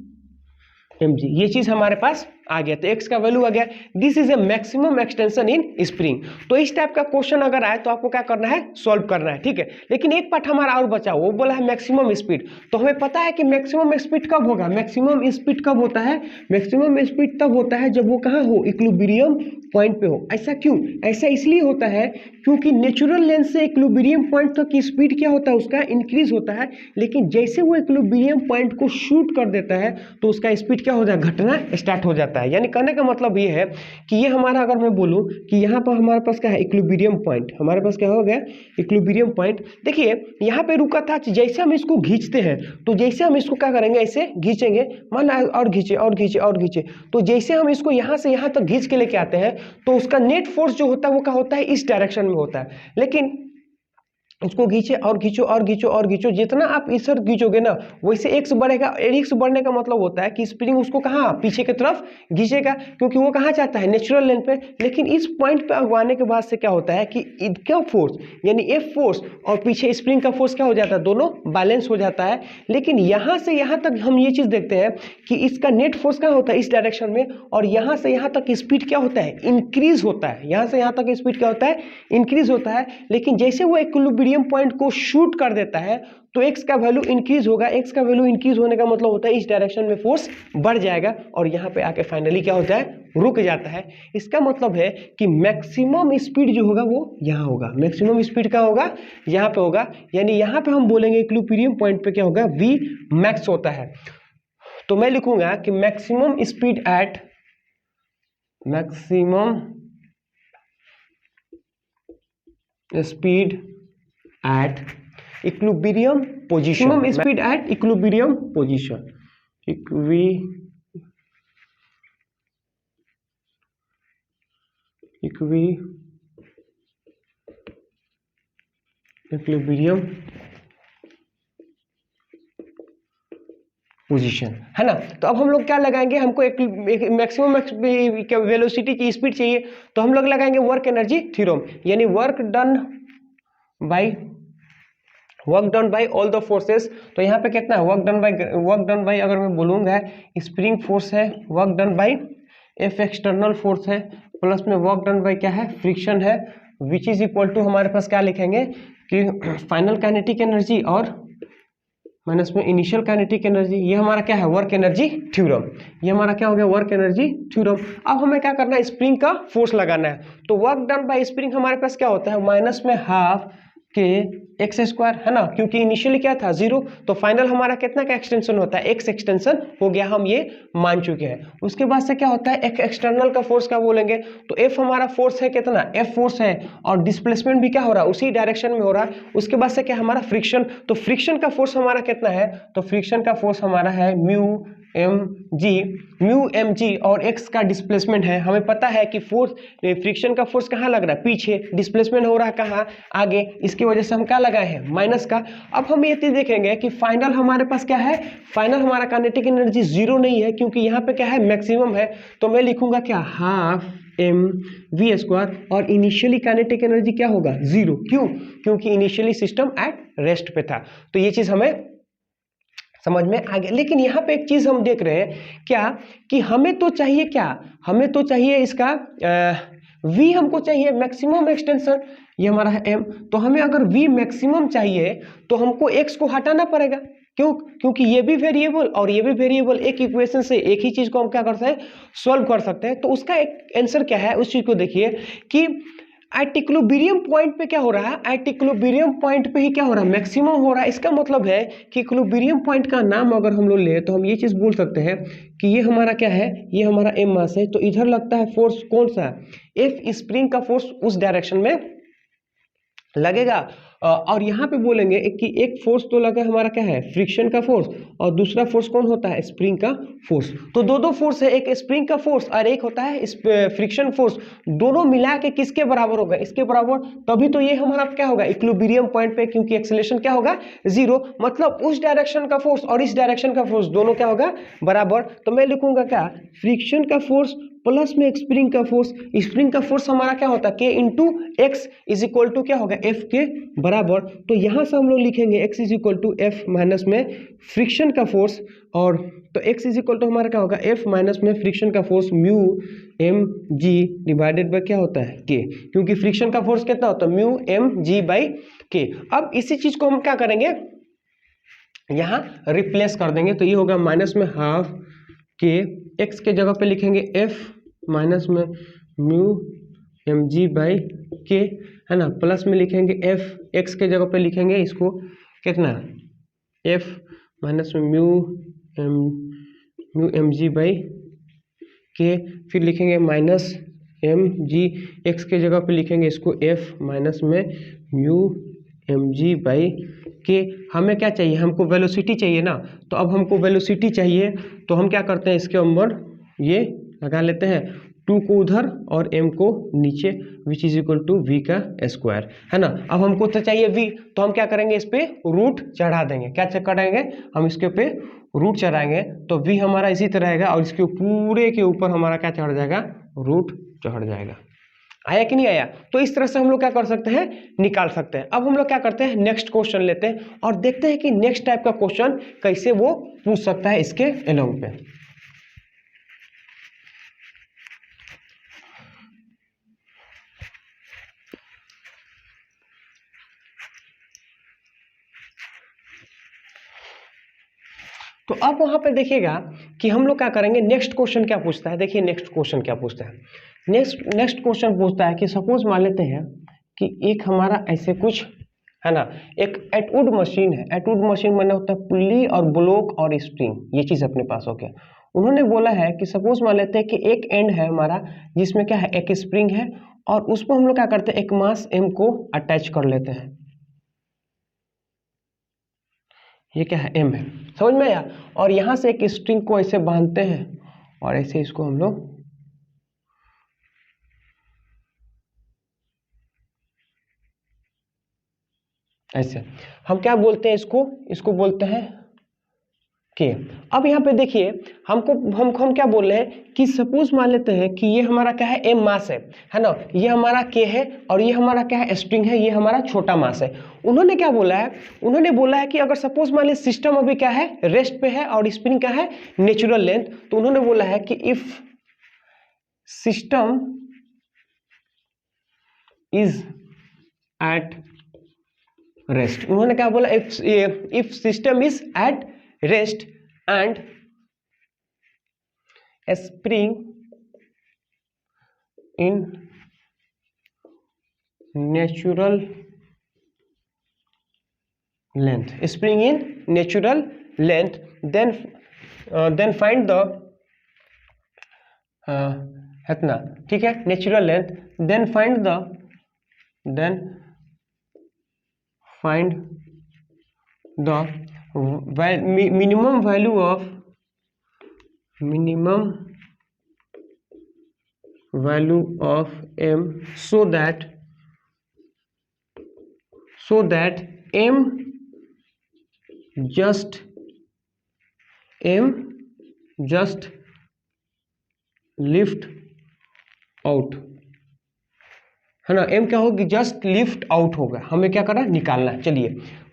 mg, ये चीज़ हमारे पास आ गया। तो x का वैल्यू आ गया। This is a maximum extension in spring. तो इस टाइप का क्वेश्चन अगर आए तो आपको क्या करना है, सॉल्व करना है, ठीक है। लेकिन एक पार्ट हमारा और बचा, वो बोला है मैक्सिमम स्पीड। तो हमें पता है कि मैक्सिमम स्पीड कब होगा, मैक्सिमम स्पीड कब होता है, मैक्सिमम स्पीड तब होता है जब वो कहाँ हो, इक्विलिब्रियम पॉइंट पे हो। ऐसा क्यों, ऐसा इसलिए होता है क्योंकि नेचुरल लेंथ से इक्विलिब्रियम पॉइंट तक की स्पीड क्या होता है, उसका इंक्रीज होता है। लेकिन जैसे वो इक्विलिब्रियम पॉइंट को शूट कर देता है तो उसका स्पीड क्या हो जाए, घटना स्टार्ट हो जाता है। यानी कहने का मतलब ये है कि ये हमारा, अगर मैं बोलूं कि यहाँ पर हमारे पास क्या है, इक्विलिब्रियम पॉइंट, हमारे पास क्या हो गया, इक्विलिब्रियम पॉइंट। देखिए यहाँ पे रुका था, जैसे हम इसको खींचते हैं तो जैसे हम इसको क्या करेंगे, ऐसे खींचेंगे, मान और खींचे और खींचे और खींचे, तो जैसे हम इसको यहाँ से यहाँ तक खींच के लेके आते हैं तो उसका नेट फोर्स जो होता है वो क्या होता है, इस डायरेक्शन में होता है। लेकिन उसको खींचे और खींचो और खींचो और खींचो, जितना आप इस तरफ खींचोगे ना वैसे एक्स बढ़ेगा। एक्स बढ़ने का मतलब होता है कि स्प्रिंग उसको कहाँ, पीछे की तरफ खींचेगा, क्योंकि वो कहाँ चाहता है, नेचुरल लेंथ पे। लेकिन इस पॉइंट पे आने के बाद से क्या होता है कि इसका फोर्स यानी एफ फोर्स और पीछे स्प्रिंग का फोर्स क्या हो जाता है, दोनों बैलेंस हो जाता है। लेकिन यहाँ से यहाँ तक हम ये चीज़ देखते हैं कि इसका नेट फोर्स क्या होता है, इस डायरेक्शन में, और यहाँ से यहाँ तक स्पीड क्या होता है, इंक्रीज होता है। यहाँ से यहाँ तक स्पीड क्या होता है, इंक्रीज होता है। लेकिन जैसे वो इक्विलिब्रियम पॉइंट को शूट कर देता है तो x का वैल्यू इंक्रीज होगा। x का वैल्यू इंक्रीज होने का मतलब होता है इस डायरेक्शन में फोर्स बढ़ जाएगा और यहाँ पे आके फाइनली क्या होता है, रुक जाता है। इसका मतलब है कि मैक्सिमम स्पीड जो होगा वो यहाँ होगा, मैक्सिमम स्पीड का होगा यहाँ पे होगा। यानी यहाँ पे हम बोलेंगे इक्विलिब्रियम पॉइंट पे क्या होगा, v मैक्स होता है। तो मैं लिखूंगा कि maximum speed at, maximum speed at equilibrium position, maximum speed at equilibrium position, equilibrium position, है ना। तो अब हम लोग क्या लगाएंगे, हमको एक मैक्सिमम वेलोसिटी की स्पीड चाहिए, तो हम लोग लगाएंगे वर्क एनर्जी थ्योरम, यानी work done bye all the forces. तो यहाँ पे कितना है, वर्क डन बाय अगर मैं बोलूँगा स्प्रिंग फोर्स है, work done by F external force है, प्लस में वर्क डन बाय क्या है, फ्रिक्शन है, विच इज इक्वल टू हमारे पास क्या लिखेंगे कि फाइनल काइनेटिक एनर्जी और माइनस में इनिशियल काइनेटिक एनर्जी। ये हमारा क्या है, वर्क एनर्जी थ्योरम। ये हमारा क्या हो गया, वर्क एनर्जी थ्योरम। अब हमें क्या करना है, स्प्रिंग का फोर्स लगाना है। तो वर्क डन बाय स्प्रिंग हमारे पास क्या होता है, माइनस में हाफ के एक्स स्क्वायर, है ना, क्योंकि इनिशियली क्या था 0, तो फाइनल हमारा कितना का एक्सटेंशन होता है, एक्स एक्सटेंशन हो गया, हम ये मान चुके हैं। उसके बाद से क्या होता है, एक एक्सटर्नल का फोर्स का बोलेंगे तो एफ हमारा फोर्स है, कितना एफ फोर्स है, और डिस्प्लेसमेंट भी क्या हो रहा है, उसी डायरेक्शन में हो रहा है। उसके बाद से क्या हमारा फ्रिक्शन, तो फ्रिक्शन का फोर्स हमारा कितना है, तो फ्रिक्शन का फोर्स हमारा है म्यू एम जी, और एक्स का डिस्प्लेसमेंट है। हमें पता है कि फोर्स, फ्रिक्शन का फोर्स कहाँ लग रहा है, पीछे, डिस्प्लेसमेंट हो रहा है कहाँ, आगे, इसकी वजह से हम क्या लगाए हैं, माइनस का। अब हम ये चीज देखेंगे कि फाइनल हमारे पास क्या है, फाइनल हमारा काइनेटिक एनर्जी 0 नहीं है, क्योंकि यहाँ पे क्या है, मैक्सिमम है। तो मैं लिखूंगा क्या, हाफ एम वी स्क्वायर, और इनिशियली काइनेटिक एनर्जी क्या होगा, 0। क्यों, क्योंकि इनिशियली सिस्टम एट रेस्ट पे था। तो ये चीज हमें समझ में आ गया। लेकिन यहाँ पे एक चीज हम देख रहे हैं क्या, कि हमें तो चाहिए क्या, हमें तो चाहिए इसका v हमको चाहिए मैक्सिमम एक्सटेंशन, ये हमारा है m। तो हमें अगर v मैक्सिमम चाहिए तो हमको x को हटाना पड़ेगा। क्यों, क्योंकि ये भी वेरिएबल और ये भी वेरिएबल, एक इक्वेशन से एक ही चीज को हम क्या कर सकते हैं, सॉल्व कर सकते हैं। तो उसका एक आंसर क्या है, उस चीज को देखिए कि एट इक्विलिब्रियम पॉइंट पे क्या हो रहा है, एट इक्विलिब्रियम पॉइंट पे ही क्या हो रहा है, मैक्सिमम हो रहा है। इसका मतलब है कि इक्विलिब्रियम पॉइंट का नाम अगर हम लोग ले तो हम ये चीज बोल सकते हैं कि ये हमारा क्या है, ये हमारा एम मास है। तो इधर लगता है फोर्स कौन सा, एफ स्प्रिंग का फोर्स उस डायरेक्शन में लगेगा, और यहाँ पे बोलेंगे कि एक फोर्स तो लगा हमारा क्या है, फ्रिक्शन का फोर्स, और दूसरा फोर्स कौन होता है, स्प्रिंग का फोर्स। तो दो फोर्स है, एक स्प्रिंग का फोर्स और एक होता है फ्रिक्शन फोर्स, दोनों मिला के किसके बराबर होगा, इसके बराबर। तभी तो ये हमारा क्या होगा, इक्विलिब्रियम पॉइंट पे, क्योंकि एक्सेलरेशन क्या होगा, जीरो। मतलब उस डायरेक्शन का फोर्स और इस डायरेक्शन का फोर्स दोनों क्या होगा, बराबर। तो मैं लिखूंगा क्या, फ्रिक्शन का फोर्स प्लस में स्प्रिंग का फोर्स। स्प्रिंग का फोर्स हमारा क्या होता है, k into x is equal to क्या होगा, एफ के बराबर। तो यहां से हम लोग लिखेंगे x is equal to f minus में फ्रिक्शन का फोर्स, और तो एक्स इज इक्वल टू हमारा क्या होगा, एफ माइनस में फ्रिक्शन का force mu m g divided by क्या होता है, के, क्योंकि फ्रिक्शन का फोर्स कितना होता है, म्यू एम जी बाई के। अब इसी चीज को हम क्या करेंगे, यहाँ रिप्लेस कर देंगे। तो ये होगा माइनस में हाफ के, एक्स के जगह पे लिखेंगे एफ माइनस में म्यू एम जी बाई के, है ना, प्लस में लिखेंगे एफ, एक्स के जगह पे लिखेंगे इसको कितना, एफ माइनस में म्यू एम जी बाई के, फिर लिखेंगे माइनस एम जी, एक्स के जगह पे लिखेंगे इसको एफ माइनस में म्यू एम जी बाई के। हमें क्या चाहिए, हमको वेलोसिटी चाहिए ना, तो अब हमको वेलोसिटी चाहिए, तो हम क्या करते हैं, इसके अंदर ये लगा लेते हैं, 2 को उधर और m को नीचे, which is equal to v का स्क्वायर, है ना। अब हमको तो चाहिए v, तो हम क्या करेंगे, इस पे रूट चढ़ा देंगे। क्या चेक करेंगे हम, इसके पे रूट चढ़ाएंगे, तो v हमारा इसी तरह रहेगा, और इसके पूरे के ऊपर हमारा क्या चढ़ जाएगा, रूट चढ़ जाएगा। आया कि नहीं आया। तो इस तरह से हम लोग क्या कर सकते हैं, निकाल सकते हैं। अब हम लोग क्या करते हैं, नेक्स्ट क्वेश्चन लेते हैं और देखते हैं कि नेक्स्ट टाइप का क्वेश्चन कैसे वो पूछ सकता है इसके अलोंग पे। तो अब वहां पे देखिएगा कि हम लोग क्या करेंगे, नेक्स्ट क्वेश्चन क्या पूछता है, देखिए नेक्स्ट क्वेश्चन क्या पूछता है। नेक्स्ट क्वेश्चन पूछता है कि सपोज मान लेते हैं कि एक हमारा ऐसे कुछ है ना, एक एटवुड मशीन है। एटवुड मशीन माने होता है पुल्ली और ब्लॉक और स्प्रिंग, ये चीज अपने पास हो गया। उन्होंने बोला है कि सपोज मान लेते हैं कि एक एंड है हमारा, जिसमें क्या है, एक स्प्रिंग है, और उस पर हम लोग क्या करते हैं, एक मास एम को अटैच कर लेते हैं। ये क्या है, एम है, समझ में आया। और यहां से एक स्ट्रिंग को ऐसे बांधते हैं, और ऐसे इसको हम लोग ऐसे, हम क्या बोलते हैं इसको बोलते हैं के। अब यहाँ पे देखिए हम क्या बोल रहे हैं कि सपोज मान लेते हैं कि ये हमारा क्या है, एम मास है ना, ये हमारा के है, और ये हमारा क्या है, स्ट्रिंग है, ये हमारा छोटा मास है। उन्होंने क्या बोला है, उन्होंने बोला है कि अगर सपोज मान लीजिए सिस्टम अभी क्या है, रेस्ट पे है, और स्प्रिंग क्या है, नेचुरल लेंथ। तो उन्होंने बोला है कि if system is at rest, उन्होंने क्या बोला, if system is at rest and spring in natural length, spring in natural length, then find the इतना, ठीक है, natural length, then find the minimum value of m, so that m just lift out, है ना, m क्या होगी, just lift out होगा। हमें क्या करना, निकालना है। चलिए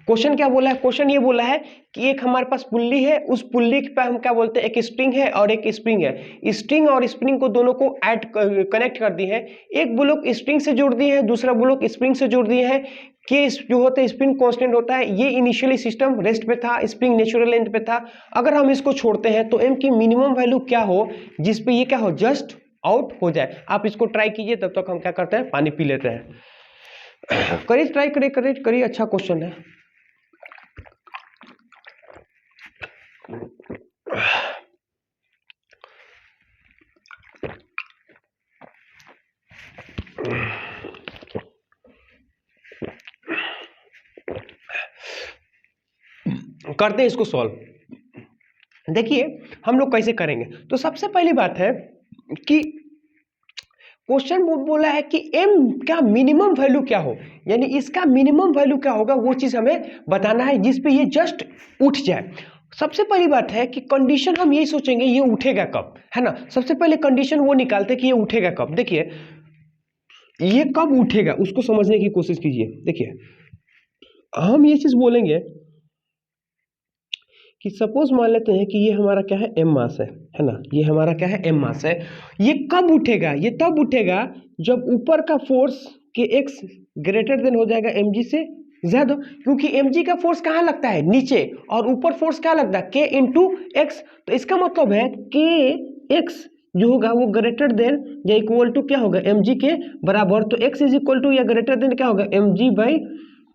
क्वेश्चन क्या बोला है, क्वेश्चन ये बोला है कि एक हमारे पास पुल्ली है, उस पुल्ली पे हम क्या बोलते हैं, एक स्प्रिंग है और एक स्प्रिंग है। स्प्रिंग और स्प्रिंग को दोनों को कनेक्ट कर दी है, एक ब्लॉक स्प्रिंग से जोड़ दिए हैं, दूसरा ब्लॉक स्प्रिंग से जोड़ दिए हैं। कि जो होता है स्प्रिंग कांस्टेंट होता है, ये इनिशियली सिस्टम रेस्ट पे था, स्प्रिंग नेचुरल लेंथ पे था। अगर हम इसको छोड़ते हैं तो एम की मिनिमम वैल्यू क्या हो, जिसपे ये क्या हो, जस्ट आउट हो जाए। आप इसको ट्राई कीजिए, तब तक हम क्या करते हैं, पानी पी लेते हैं। करिए, ट्राई करिए, अच्छा क्वेश्चन है। करते हैं इसको सॉल्व। देखिए हम लोग कैसे करेंगे। तो सबसे पहली बात है कि क्वेश्चन बोला है कि m का मिनिमम वैल्यू क्या हो, यानी इसका मिनिमम वैल्यू क्या होगा वो चीज़ हमें बताना है जिस पे ये जस्ट उठ जाए। सबसे पहली बात है कि कंडीशन हम यही सोचेंगे ये उठेगा कब, है ना। सबसे पहले कंडीशन वो निकालते कि ये उठेगा कब। देखिए ये कब उठेगा उसको समझने की कोशिश कीजिए। देखिए हम ये चीज़ बोलेंगे कि सपोज मान लेते हैं कि ये हमारा क्या है m मास है ना, ये हमारा क्या है m मास है। ये कब उठेगा, ये तब उठेगा जब ऊपर का फोर्स के x ग्रेटर देन हो जाएगा mg से ज्यादा, क्योंकि mg का फोर्स कहाँ लगता है नीचे और ऊपर फोर्स क्या लगता है k इंटू एक्स। तो इसका मतलब है k x जो होगा वो ग्रेटर देन या इक्वल टू क्या होगा mg के बराबर। तो x इज इक्वल टू या ग्रेटर देन क्या होगा mg बाई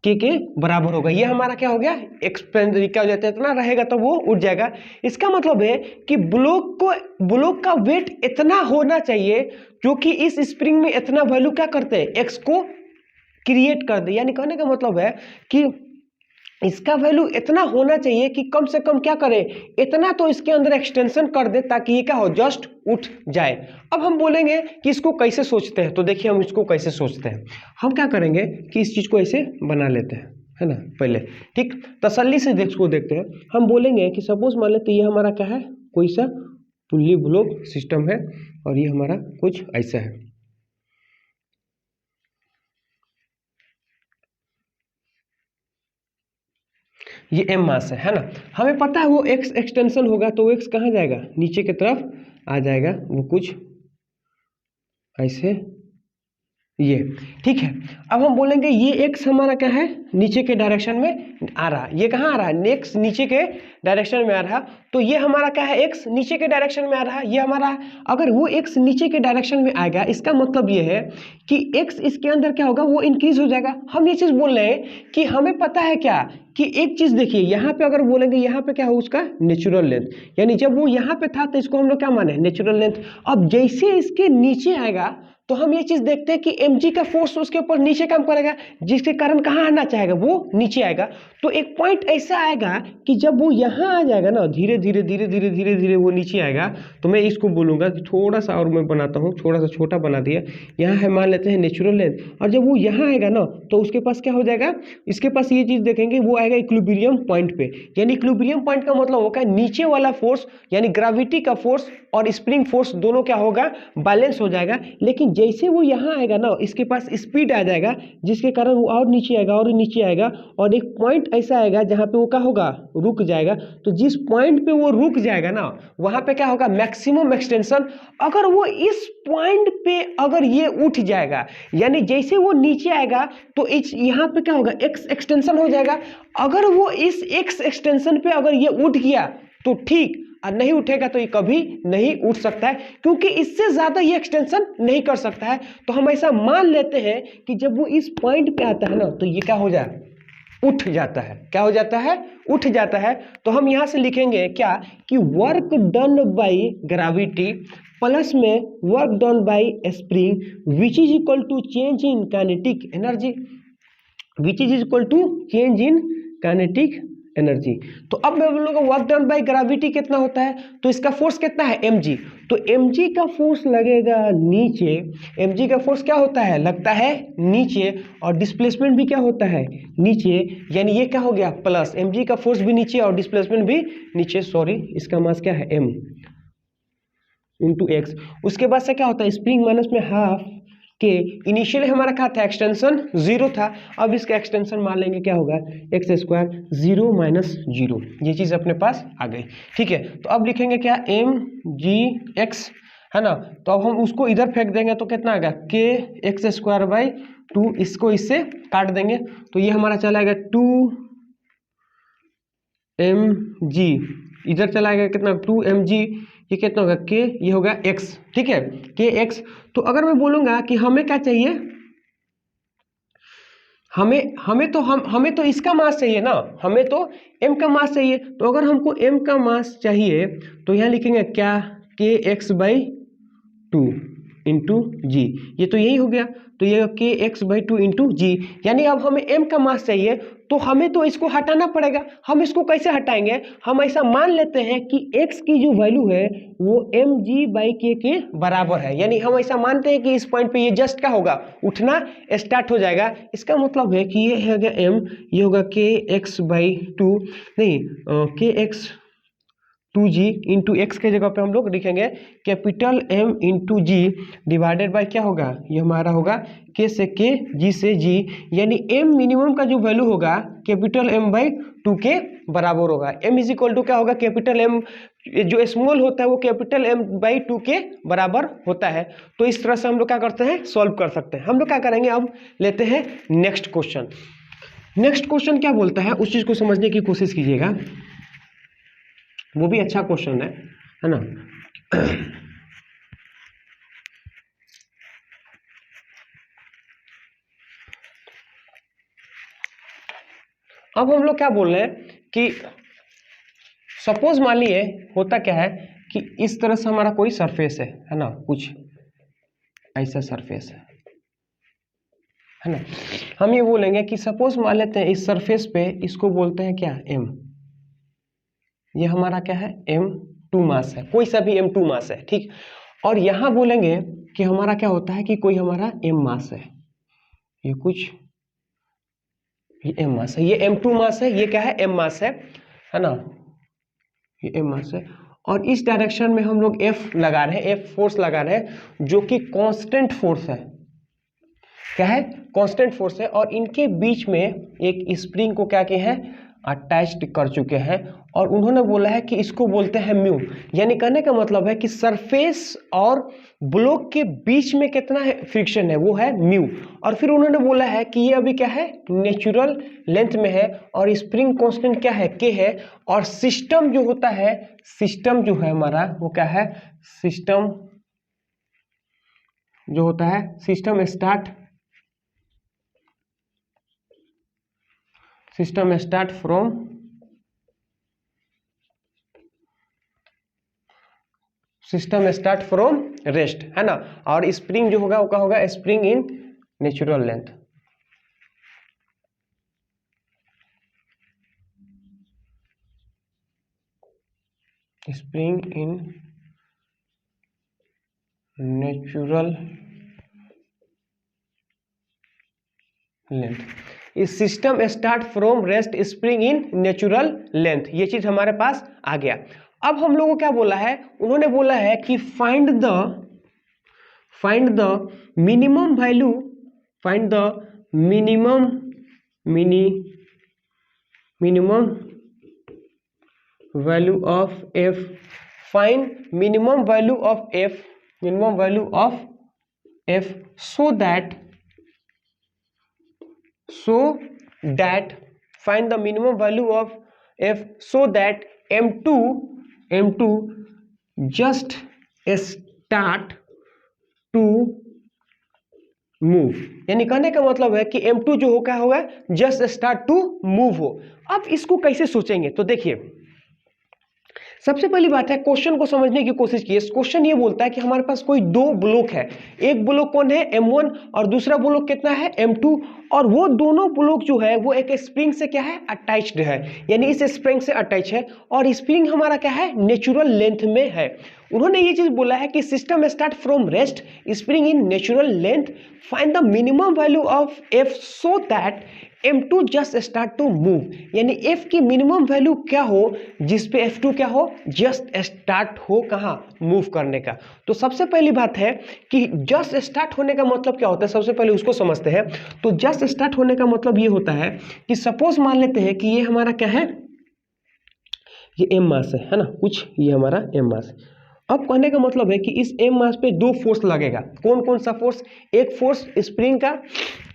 के बराबर होगा। ये हमारा क्या हो गया एक्सपेंड क्या हो जाता है इतना रहेगा तो वो उठ जाएगा। इसका मतलब है कि ब्लॉक का वेट इतना होना चाहिए जो कि इस स्प्रिंग में इतना वैल्यू क्या करते हैं एक्स को क्रिएट कर दे। यानी कहने का मतलब है कि इसका वैल्यू इतना होना चाहिए कि कम से कम क्या करे इतना तो इसके अंदर एक्सटेंशन कर दे ताकि ये क्या हो जस्ट उठ जाए। अब हम बोलेंगे कि इसको कैसे सोचते हैं। तो देखिए हम इसको कैसे सोचते हैं, हम क्या करेंगे कि इस चीज को ऐसे बना लेते हैं, है ना। पहले ठीक तसल्ली से इसको देखते हैं। हम बोलेंगे कि सपोज मान लेते ये हमारा क्या है कोई सा पुल्ली ब्लॉक सिस्टम है और ये हमारा कुछ ऐसा है। ये m मास है ना। हमें पता है वो x एक्सटेंशन होगा तो वो x कहाँ जाएगा नीचे की तरफ आ जाएगा, वो कुछ ऐसे ये ठीक है। अब हम बोलेंगे ये x हमारा क्या है नीचे के डायरेक्शन में आ रहा है, ये कहाँ आ रहा है नेक्स्ट नीचे के डायरेक्शन में आ रहा। तो ये हमारा क्या है x नीचे के डायरेक्शन में आ रहा है, ये हमारा अगर वो x नीचे के डायरेक्शन में आएगा इसका मतलब ये है कि x इसके अंदर क्या होगा वो इंक्रीज हो जाएगा। हम ये चीज बोल रहे हैं कि हमें पता है क्या कि एक चीज देखिए यहाँ पे अगर बोलेंगे यहाँ पे क्या हो उसका नेचुरल लेंथ, यानी जब वो यहाँ पे था तो इसको हम लोग क्या माने नेचुरल लेंथ। अब जैसे इसके नीचे आएगा तो हम ये चीज देखते हैं कि mg का फोर्स उसके ऊपर नीचे काम करेगा जिसके कारण कहाँ आना चाहेगा वो नीचे आएगा। तो एक पॉइंट ऐसा आएगा कि जब वो यहाँ आ जाएगा ना धीरे धीरे धीरे धीरे धीरे धीरे वो नीचे आएगा। तो मैं इसको बोलूंगा कि थोड़ा सा और मैं बनाता हूँ, थोड़ा सा छोटा बना दिया। यहाँ है मान लेते हैं नेचुरल लेंथ, और जब वो यहाँ आएगा ना तो उसके पास क्या हो जाएगा, इसके पास ये चीज देखेंगे वो आएगा इक्विलिब्रियम पॉइंट पे। यानी इक्विलिब्रियम पॉइंट का मतलब होगा नीचे वाला फोर्स यानी ग्रेविटी का फोर्स और स्प्रिंग फोर्स दोनों क्या होगा बैलेंस हो जाएगा। लेकिन जैसे वो यहाँ आएगा ना इसके पास स्पीड आ जाएगा जिसके कारण वो और नीचे आएगा और नीचे आएगा, और एक पॉइंट ऐसा आएगा जहाँ पे वो क्या होगा रुक जाएगा। तो जिस पॉइंट पे वो रुक जाएगा ना वहाँ पे क्या होगा मैक्सिमम एक्सटेंशन। अगर वो इस पॉइंट पे अगर ये उठ जाएगा यानी जैसे वो नीचे आएगा तो इस यहाँ पे क्या होगा एक्स एक्सटेंशन हो जाएगा। अगर वो इस एक्स एक्सटेंशन पे अगर ये उठ गया तो ठीक, और नहीं उठेगा तो ये कभी नहीं उठ सकता है क्योंकि इससे ज्यादा ये एक्सटेंशन नहीं कर सकता है। तो हम ऐसा मान लेते हैं कि जब वो इस पॉइंट पे आता है ना तो ये क्या हो जाए उठ जाता है। क्या हो जाता है उठ जाता है। तो हम यहां से लिखेंगे क्या कि work done by gravity plus में work done by spring which is equal to change in kinetic energy, which is equal to change in kinetic energy. तो अब मैं बोलूंगा वर्क डन बाय ग्रेविटी कितना होता है, तो इसका फोर्स कितना है mg। तो mg का फोर्स लगेगा नीचे, mg का फोर्स क्या होता है लगता है नीचे, और डिस्प्लेसमेंट भी क्या होता है नीचे। यानी ये क्या हो गया प्लस mg का फोर्स भी नीचे और डिस्प्लेसमेंट भी नीचे, सॉरी इसका मास क्या है m इंटू एक्स। उसके बाद से क्या होता है स्प्रिंग माइनस में हाफ के इनिशियली हमारा क्या था एक्सटेंशन 0 था, अब इसका एक्सटेंशन मान लेंगे क्या होगा एक्स स्क्वायर 0 माइनस 0, ये चीज़ अपने पास आ गई। ठीक है तो अब लिखेंगे क्या एम जी एक्स है ना। तो अब हम उसको इधर फेंक देंगे तो कितना आएगा के एक्स स्क्वायर बाई 2, इसको इससे काट देंगे तो ये हमारा चला आएगा 2 mg, इधर चला आएगा कितना 2 mg, ये कितना होगा के, ये होगा x। ठीक है के x। तो अगर मैं बोलूंगा कि हमें क्या चाहिए, हमें तो इसका मास चाहिए ना, हमें तो m का मास चाहिए। तो अगर हमको m का मास चाहिए तो यहाँ लिखेंगे क्या के x बाई 2 इंटू जी, ये तो यही हो गया। तो ये के एक्स बाई टू इंटू जी, यानी अब हमें एम का मास चाहिए तो हमें तो इसको हटाना पड़ेगा। हम इसको कैसे हटाएंगे, हम ऐसा मान लेते हैं कि x की जो वैल्यू है वो एम जी बाई के बराबर है, यानी हम ऐसा मानते हैं कि इस पॉइंट पे ये जस्ट क्या होगा, उठना स्टार्ट हो जाएगा। इसका मतलब है कि ये होगा m, ये होगा के एक्स बाई टू, नहीं k x two g into x के जगह पे हम लोग लिखेंगे capital M into g divided by क्या होगा, ये हमारा होगा के से के, जी से जी, यानी एम मिनिमम का जो वैल्यू होगा कैपिटल एम बाई टू के बराबर होगा। एम इज इक्वल टू क्या होगा, कैपिटल एम जो स्मॉल होता है वो कैपिटल एम बाई टू के बराबर होता है। तो इस तरह से हम लोग क्या करते हैं, सॉल्व कर सकते हैं। हम लोग क्या करेंगे, अब लेते हैं नेक्स्ट क्वेश्चन। नेक्स्ट क्वेश्चन क्या बोलता है उस चीज को समझने की कोशिश कीजिएगा, वो भी अच्छा क्वेश्चन है ना। अब हम लोग क्या बोल रहे हैं कि सपोज मान लिए होता क्या है कि इस तरह से हमारा कोई सरफेस है ना, कुछ ऐसा सरफेस है ना। हम ये बोलेंगे कि सपोज मान लेते हैं इस सरफेस पे, इसको बोलते हैं क्या, एम। ये हमारा क्या है, m2 मास है, कोई सा भी m2 मास है, ठीक। और यहां बोलेंगे कि हमारा क्या होता है कि कोई हमारा m मास है, ये कुछ ये m मास है, ये m2 मास है, ये क्या है, m मास है ना, ये m मास है। और इस डायरेक्शन में हम लोग F लगा रहे हैं, F फोर्स लगा रहे हैं जो कि कांस्टेंट फोर्स है। क्या है, कांस्टेंट फोर्स है। और इनके बीच में एक स्प्रिंग को क्या किए हैं, अटैच्ड कर चुके हैं। और उन्होंने बोला है कि इसको बोलते हैं म्यू, यानी कहने का मतलब है कि सरफेस और ब्लॉक के बीच में कितना है फ्रिक्शन है, वो है म्यू। और फिर उन्होंने बोला है कि ये अभी क्या है, नेचुरल लेंथ में है, और स्प्रिंग कांस्टेंट क्या है, के है। और सिस्टम जो होता है, सिस्टम जो है हमारा वो क्या है, सिस्टम जो होता है, सिस्टम स्टार्ट फ्रॉम रेस्ट, है ना। और स्प्रिंग जो होगा वो क्या होगा, spring in natural length. Spring in natural length. इस system start from rest spring in natural length, ये चीज हमारे पास आ गया। अब हम लोगों को क्या बोला है, उन्होंने बोला है कि find the minimum value, find the minimum value of F, find minimum value of F so that find the minimum value of f so that m2 just start to move, यानी कहने का मतलब है कि m2 जो होगा just start to move हो। अब इसको कैसे सोचेंगे, तो देखिए सबसे पहली बात है क्वेश्चन को समझने की कोशिश कीजिए। क्वेश्चन ये बोलता है कि हमारे पास कोई दो ब्लॉक है, एक ब्लॉक कौन है, m1, और दूसरा ब्लॉक कितना है, m2, और वो दोनों ब्लॉक जो है वो एक स्प्रिंग से क्या है, अटैच्ड है, यानी इस स्प्रिंग से अटैच है। और स्प्रिंग हमारा क्या है, नेचुरल लेंथ में है। उन्होंने ये चीज बोला है कि system start from rest spring in natural length, find the minimum value of f so that m2 just start to move, यानी f की मिनिमम वैल्यू क्या हो जिसपे f2 क्या हो, जस्ट स्टार्ट हो, कहाँ, मूव करने का। तो सबसे पहली बात है कि जस्ट स्टार्ट होने का मतलब क्या होता है, सबसे पहले उसको समझते हैं। तो जस्ट स्टार्ट होने का मतलब ये होता है कि सपोज मान लेते हैं कि ये हमारा क्या है, ये m मास है ना, कुछ ये हमारा m मास। अब कहने का मतलब है कि इस m मास पे दो फोर्स लगेगा, कौन कौन सा फोर्स, एक फोर्स स्प्रिंग का,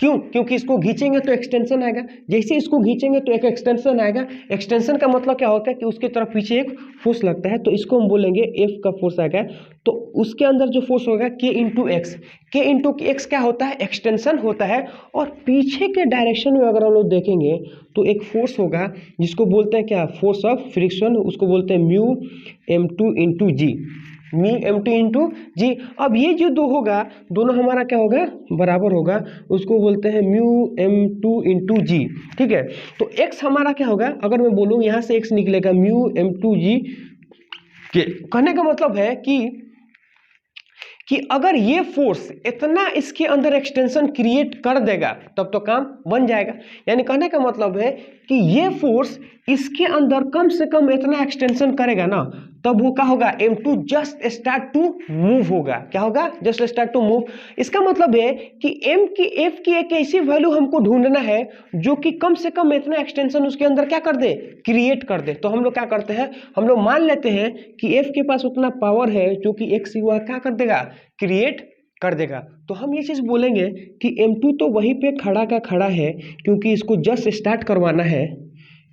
क्यों, क्योंकि इसको खींचेंगे तो एक्सटेंशन आएगा, जैसे इसको खींचेंगे तो एक एक्सटेंशन आएगा। एक्सटेंशन का मतलब क्या होता है कि उसकी तरफ पीछे एक फोर्स लगता है, तो इसको हम बोलेंगे F का फोर्स आएगा। तो उसके अंदर जो फोर्स होगा K इंटू एक्स क्या होता है, एक्सटेंशन होता है। और पीछे के डायरेक्शन में अगर हम लोग देखेंगे तो एक फोर्स होगा जिसको बोलते हैं क्या, फोर्स ऑफ फ्रिक्शन, उसको बोलते हैं म्यू m2 इंटू जी, म्यू m2 इंटू जी। अब ये जो दो होगा दोनों हमारा क्या होगा बराबर होगा, उसको बोलते हैं म्यू m2 इंटू जी। ठीक है, तो x हमारा क्या होगा, अगर मैं बोलूँ यहाँ से x निकलेगा म्यू m2 जी के। कहने का मतलब है कि अगर ये फोर्स इतना इसके अंदर एक्सटेंशन क्रिएट कर देगा तब तो काम बन जाएगा। यानी कहने का मतलब है कि ये फोर्स इसके अंदर कम से कम इतना एक्सटेंशन करेगा ना, तब वो क्या होगा m2 just start to move होगा। क्या होगा, जस्ट स्टार्ट टू मूव। इसका मतलब है कि f की एक ऐसी वैल्यू हमको ढूंढना है जो कि कम से कम इतना एक्सटेंशन उसके अंदर क्या कर दे, क्रिएट कर दे। तो हम लोग क्या करते हैं, हम लोग मान लेते हैं कि f के पास उतना पावर है जो कि x युवा क्या कर देगा, क्रिएट कर देगा। तो हम ये चीज बोलेंगे कि m2 तो वहीं पे खड़ा का खड़ा है, क्योंकि इसको जस्ट स्टार्ट करवाना है।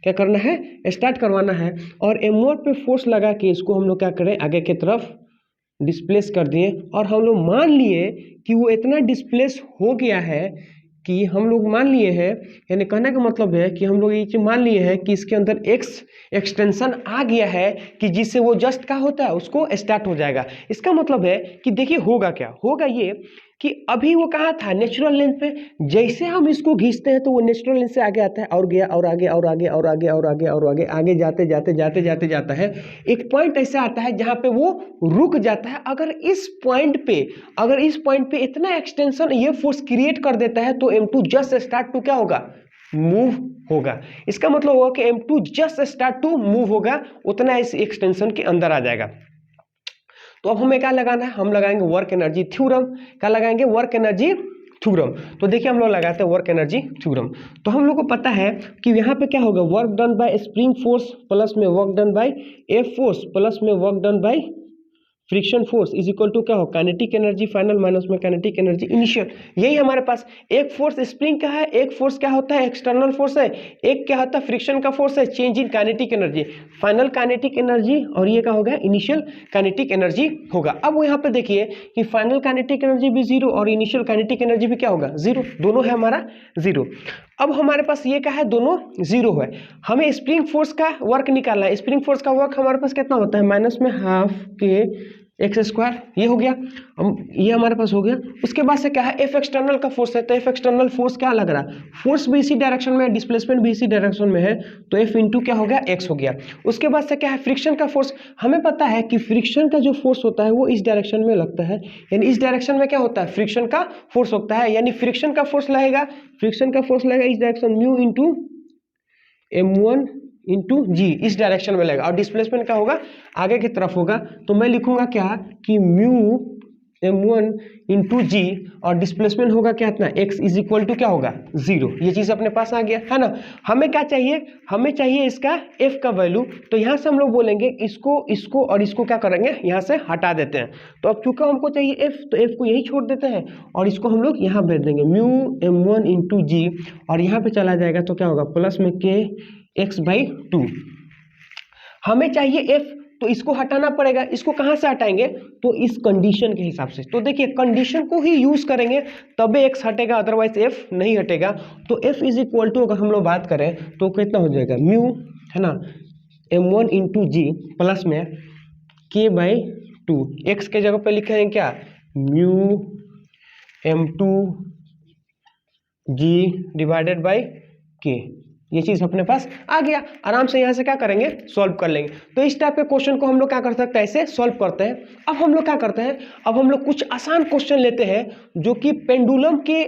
क्या करना है, स्टार्ट करवाना है। और m1 पे फोर्स लगा के इसको हम लोग क्या करें, आगे की तरफ डिस्प्लेस कर दिए। और हम लोग मान लिए कि वो इतना डिस्प्लेस हो गया है कि हम लोग मान लिए हैं, यानी कहने का मतलब है कि हम लोग ये चीज मान लिए हैं कि इसके अंदर एक्स एक्सटेंशन आ गया है कि जिससे वो जस्ट क्या होता है, उसको स्टार्ट हो जाएगा। इसका मतलब है कि देखिए होगा क्या, होगा ये कि अभी वो कहाँ था, नेचुरल लेंथ पे। जैसे हम इसको खींचते हैं तो वो नेचुरल लेंथ से आगे आता है और गया और आगे और आगे और आगे और आगे और आगे आगे जाते जाते जाते जाते जाता है। एक पॉइंट ऐसा आता है जहाँ पे वो रुक जाता है। अगर इस पॉइंट पे इतना एक्सटेंशन ये फोर्स क्रिएट कर देता है तो m2 जस्ट स्टार्ट टू क्या होगा, मूव होगा। इसका मतलब होगा कि m2 just start to move होगा, उतना इस एक्सटेंशन के अंदर आ जाएगा। तो अब हमें क्या लगाना है, हम लगाएंगे वर्क एनर्जी थ्योरम। क्या लगाएंगे, वर्क एनर्जी थ्योरम। तो देखिए हम लोग लगाते हैं वर्क एनर्जी थ्योरम। तो हम लोग को पता है कि यहाँ पे क्या होगा, work done by spring force plus में work done by F force plus में work done by friction force is equal to क्या हो, काइनेटिक एनर्जी फाइनल माइनस में काइनेटिक एनर्जी इनिशियल। यही हमारे पास एक फोर्स स्प्रिंग का है, एक फोर्स क्या होता है एक्सटर्नल फोर्स है, एक क्या होता है फ्रिक्शन का फोर्स है, change in kinetic energy, final kinetic energy, और ये क्या होगा इनिशियल काइनेटिक एनर्जी होगा। अब वो यहाँ पे देखिए कि फाइनल काइनेटिक एनर्जी भी जीरो और इनिशियल काइनेटिक एनर्जी भी क्या होगा, जीरो, दोनों है हमारा जीरो। अब हमारे पास ये क्या है, दोनों जीरो है। हमें स्प्रिंग फोर्स का वर्क निकालना है। स्प्रिंग फोर्स का वर्क हमारे पास कितना होता है, माइनस में हाफ के एक्स स्क्वायर, ये हो गया, ये हमारे पास हो गया। उसके बाद से क्या है, एफ एक्सटर्नल का फोर्स है, तो एफ एक्सटर्नल फोर्स क्या लग रहा है, फोर्स भी इसी डायरेक्शन में है, डिस्प्लेसमेंट भी इसी डायरेक्शन में है, तो एफ इंटू क्या हो गया, एक्स हो गया। उसके बाद से क्या है, फ्रिक्शन का फोर्स। हमें पता है कि फ्रिक्शन का जो फोर्स होता है वो इस डायरेक्शन में लगता है, यानी इस डायरेक्शन में क्या होता है, फ्रिक्शन का फोर्स होता है, यानी फ्रिक्शन का फोर्स लगेगा, फ्रिक्शन का फोर्स लगेगा इस direction, mu into m1 into g, इस डायरेक्शन में लगेगा। और डिस्प्लेसमेंट क्या होगा, आगे की तरफ होगा। तो मैं लिखूंगा क्या कि म्यू m1 इंटू जी, और डिस्प्लेसमेंट होगा क्या, इतना x इज इक्वल टू क्या होगा, जीरो। ये चीज अपने पास आ गया है ना। हमें क्या चाहिए, हमें चाहिए इसका f का वैल्यू। तो यहाँ से हम लोग बोलेंगे इसको और इसको क्या करेंगे, यहाँ से हटा देते हैं। तो अब चूंकि हमको चाहिए f, तो f को यही छोड़ देते हैं और इसको हम लोग यहाँ भेज देंगे, म्यू m1 इंटू जी, और यहाँ पे चला जाएगा तो क्या होगा, प्लस में k x/2। हमें चाहिए f, तो इसको हटाना पड़ेगा। इसको कहाँ से हटाएंगे, तो इस कंडीशन के हिसाब से। तो देखिए कंडीशन को ही यूज करेंगे तबे x हटेगा, अदरवाइज f नहीं हटेगा। तो f इज इक्वल टू अगर हम लोग बात करें तो कितना हो जाएगा, म्यू है ना m1 इंटू जी प्लस में k/2, x के जगह पे लिखेंगे क्या, mu m2 g divided by k। ये चीज अपने पास आ गया। आराम से यहाँ से क्या करेंगे, सॉल्व कर लेंगे। तो इस टाइप के क्वेश्चन को हम लोग क्या कर सकते हैं, ऐसे सॉल्व करते हैं। अब हम लोग क्या करते हैं, अब हम लोग कुछ आसान क्वेश्चन लेते हैं जो कि पेंडुलम के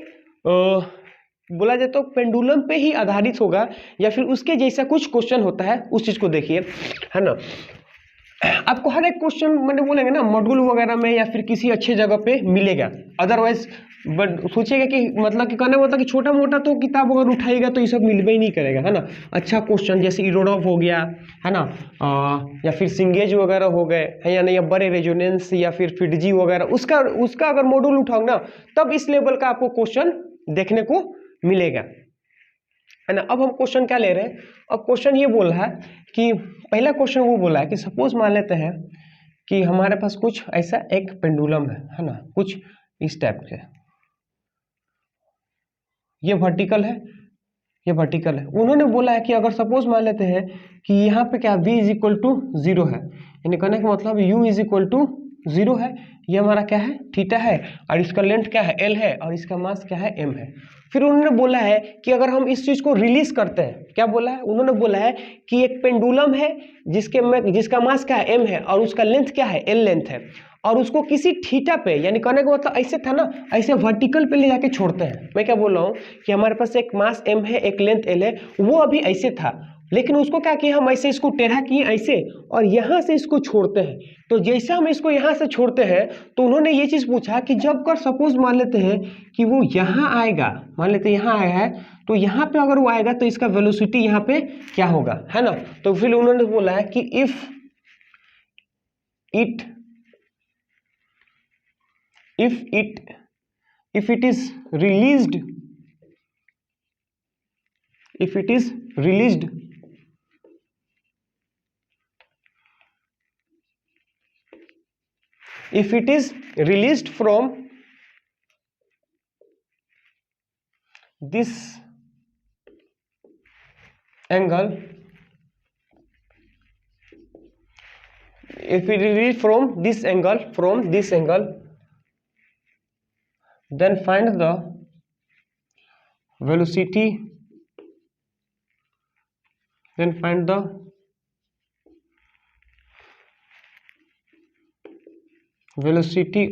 बोला जाए तो पेंडुलम पे ही आधारित होगा, या फिर उसके जैसा कुछ क्वेश्चन होता है, उस चीज को देखिए, है ना। आपको हर एक क्वेश्चन मैंने बोलेंगे ना मॉड्यूल वगैरह में या फिर किसी अच्छे जगह पे मिलेगा, अदरवाइज बट सोचिएगा कि मतलब कि कहने मतलब कि छोटा मोटा तो किताब अगर उठाएगा तो ये सब मिलबे ही नहीं करेगा, है ना। अच्छा क्वेश्चन जैसे इरोडॉव हो गया, है ना, या फिर सिंगेज वगैरह हो गए, है या नहीं, या बड़े रेजोनेंस या फिर फिडजी वगैरह, उसका अगर मॉड्यूल उठाओ ना तब इस लेवल का आपको क्वेश्चन देखने को मिलेगा, है ना। अब हम क्वेश्चन क्या ले रहे हैं, अब क्वेश्चन ये बोल रहा है कि पहला क्वेश्चन वो बोला है कि सपोज मान लेते हैं कि हमारे पास कुछ ऐसा एक पेंडुलम है ना, कुछ इस टाइप के, ये वर्टिकल है, ये वर्टिकल है। उन्होंने बोला है कि अगर सपोज मान लेते हैं कि यहाँ पे क्या v इज इक्वल टू 0 है, यानी कहने का मतलब u इज इक्वल टू 0 है, ये हमारा क्या है थीटा है, और इसका लेंथ क्या है L है, और इसका मास क्या है M है। फिर उन्होंने बोला है कि अगर हम इस चीज को रिलीज करते हैं, क्या बोला है उन्होंने, बोला है कि एक पेंडुलम है जिसका मास क्या है M है, और उसका लेंथ क्या है L लेंथ है, और उसको किसी थीटा पे, यानी कहने का मतलब ऐसे था ना, ऐसे वर्टिकल पे ले जाके छोड़ते हैं। मैं क्या बोल रहा हूँ कि हमारे पास एक मास M है, एक लेंथ L है, वो अभी ऐसे था, लेकिन उसको क्या किया हम ऐसे इसको टेढ़ा किए ऐसे, और यहाँ से इसको छोड़ते हैं। तो जैसे हम इसको यहाँ से छोड़ते हैं, तो उन्होंने ये चीज़ पूछा कि जब कर सपोज मान लेते हैं कि वो यहाँ आएगा, मान लेते हैं यहाँ आया है, तो यहाँ पे अगर वो आएगा तो इसका वेलोसिटी यहाँ पे क्या होगा, है ना। तो फिर उन्होंने बोला है कि if it is released, if it is released from this angle, if it is released from this angle, then find the velocity,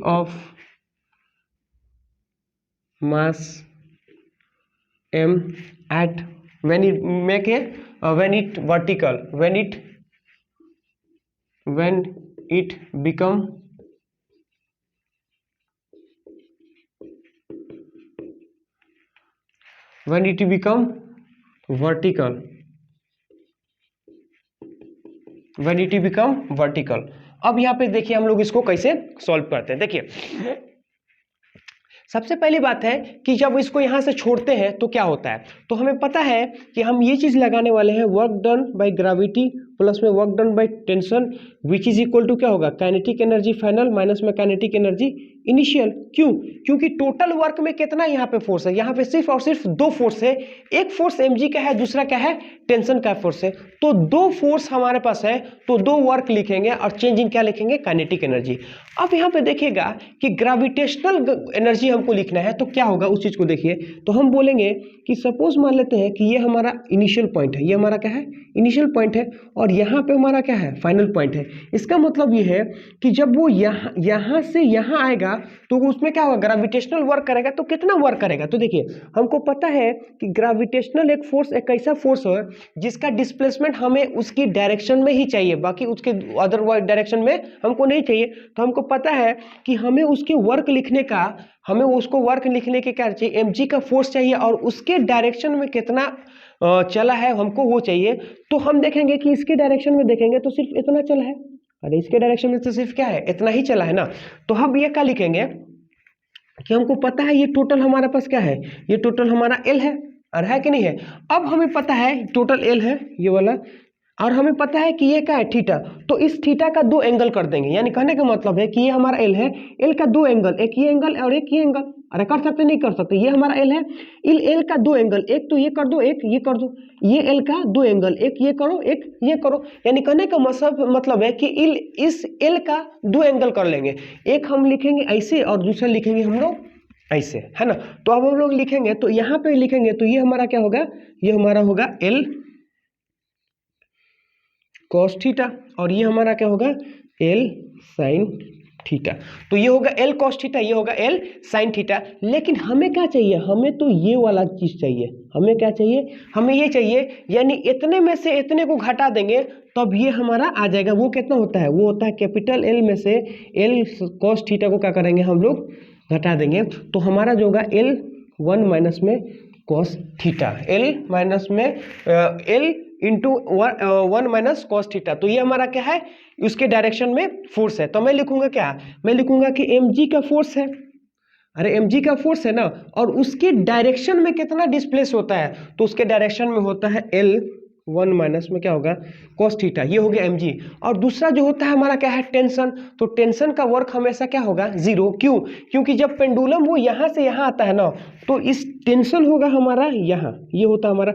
of mass M at when it vertical, when it become vertical। अब यहाँ पे देखिए हम लोग इसको कैसे solve करते हैं। देखिए सबसे पहली बात है कि जब इसको यहाँ से छोड़ते हैं तो क्या होता है, तो हमें पता है कि हम ये चीज़ लगाने वाले हैं work done by gravity plus में work done by tension, which is equal to क्या होगा काइनेटिक एनर्जी फाइनल माइनस में काइनेटिक एनर्जी इनिशियल। क्यों? क्योंकि टोटल वर्क में कितना यहाँ पे फोर्स है, यहाँ पे सिर्फ और सिर्फ दो फोर्स है, एक फोर्स mg का है, दूसरा क्या है टेंशन का फोर्स है। तो दो फोर्स हमारे पास है, तो दो वर्क लिखेंगे और चेंज इन क्या लिखेंगे काइनेटिक एनर्जी। अब यहाँ पे देखिएगा कि ग्रेविटेशनल एनर्जी हमको लिखना है, तो क्या होगा उस चीज को देखिए। तो हम बोलेंगे कि सपोज मान लेते हैं कि ये हमारा इनिशियल पॉइंट है, ये हमारा क्या है इनिशियल पॉइंट है, और यहाँ पे हमारा क्या है फाइनल पॉइंट है। इसका मतलब ये है कि जब वो यहाँ से यहाँ आएगा तो उसमें क्या होगा ग्रेविटेशनल वर्क करेगा। तो कितना वर्क करेगा, तो देखिए हमको पता है कि ग्रेविटेशनल एक फोर्स एक ऐसा फोर्स है जिसका डिस्प्लेसमेंट हमें उसकी डायरेक्शन में ही चाहिए, बाकी उसके अदर डायरेक्शन में हमको नहीं चाहिए। तो हमको पता है कि हमें उसके वर्क लिखने का, हमें उसको वर्क लिखने के क्या चाहिए mg का फोर्स चाहिए, और उसके डायरेक्शन में कितना चला है हमको वो चाहिए। तो हम देखेंगे कि इसके डायरेक्शन में देखेंगे तो सिर्फ इतना चला है, अरे इसके डायरेक्शन में तो सिर्फ क्या है इतना ही चला है ना। तो हम ये क्या लिखेंगे कि हमको पता है ये टोटल हमारे पास क्या है, ये टोटल हमारा L है, और है कि नहीं है। अब हमें पता है टोटल L है ये वाला, और हमें पता है कि ये क्या है थीटा। तो इस थीटा का दो एंगल कर देंगे, यानी कहने का मतलब है कि ये हमारा L है, L का दो एंगल, एक ये एंगल और एक ये एंगल। अरे कर सकते नहीं कर सकते, ये हमारा L है, L का दो एंगल, एक तो ये कर दो एक ये कर दो, ये L का दो एंगल, एक ये करो एक ये करो। यानी कहने का मतलब है कि इस L का दो एंगल कर लेंगे, एक हम लिखेंगे ऐसे और दूसरा लिखेंगे हम लोग ऐसे, है ना। तो अब हम लोग लिखेंगे तो यहाँ पे लिखेंगे तो ये हमारा क्या होगा, ये हमारा होगा L cos थीटा, और ये हमारा क्या होगा L sin थीटा। तो ये होगा L cos थीटा, ये होगा L sin थीटा। लेकिन हमें क्या चाहिए, हमें तो ये वाला चीज चाहिए, हमें क्या चाहिए, हमें ये चाहिए, यानी इतने में से इतने को घटा देंगे तब ये हमारा आ जाएगा। वो कितना होता है, वो होता है कैपिटल L में से L cos थीटा को क्या करेंगे हम लोग घटा देंगे। तो हमारा जो होगा L 1 माइनस में cos थीटा, L माइनस में L into 1 minus cos theta. तो ये हमारा क्या है, उसके डायरेक्शन में फोर्स है। तो मैं लिखूंगा क्या, मैं लिखूंगा कि mg का फोर्स है, अरे mg का फोर्स है ना, और उसके डायरेक्शन में कितना डिस्प्लेस होता है, तो उसके डायरेक्शन में होता है L 1 माइनस में क्या होगा cos थीटा, ये हो गया mg। और दूसरा जो होता है हमारा क्या है टेंशन, तो टेंशन का वर्क हमेशा क्या होगा जीरो। क्यों? क्योंकि जब पेंडुलम वो यहाँ से यहाँ आता है ना, तो इस टेंशन होगा हमारा यहाँ, ये होता है हमारा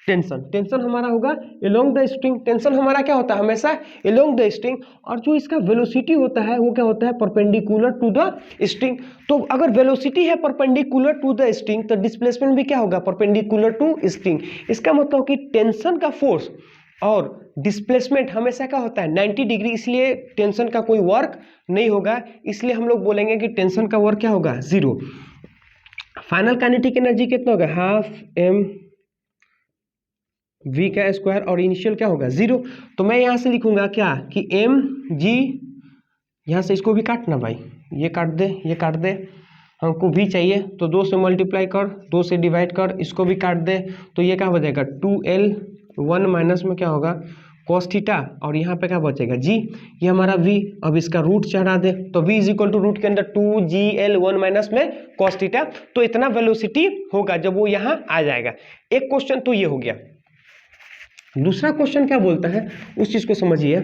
टेंशन, टेंशन हमारा होगा अलोंग द स्ट्रिंग, टेंशन हमारा क्या होता है हमेशा अलोंग द स्ट्रिंग, और जो इसका वेलोसिटी होता है वो क्या होता है परपेंडिकुलर टू द स्ट्रिंग। तो अगर वेलोसिटी है परपेंडिकुलर टू द स्ट्रिंग तो डिस्प्लेसमेंट भी क्या होगा परपेंडिकुलर टू स्ट्रिंग। इसका मतलब कि टेंशन का फोर्स और डिस्प्लेसमेंट हमेशा क्या होता है 90 डिग्री, इसलिए टेंशन का कोई वर्क नहीं होगा, इसलिए हम लोग बोलेंगे कि टेंशन का वर्क क्या होगा जीरो। फाइनल काइनेटिक एनर्जी कितना होगा हाफ एम वी का स्क्वायर, और इनिशियल क्या होगा जीरो। तो मैं यहाँ से लिखूंगा क्या कि एम जी, यहाँ से इसको भी काटना भाई, ये काट दे ये काट दे, हमको भी चाहिए तो 2 से मल्टीप्लाई कर 2 से डिवाइड कर, इसको भी काट दे, तो ये क्या बचेगा 2l1 माइनस में क्या होगा cos थीटा, और यहाँ पे क्या बचेगा g, ये हमारा v, अब इसका रूट चढ़ा दे तो v is equal to root के अंदर 2gl1 माइनस में cos थीटा, तो इतना वेलोसिटी होगा जब वो यहाँ आ जाएगा। एक क्वेश्चन तो ये हो गया। दूसरा क्वेश्चन क्या बोलता है उस चीज को समझिए।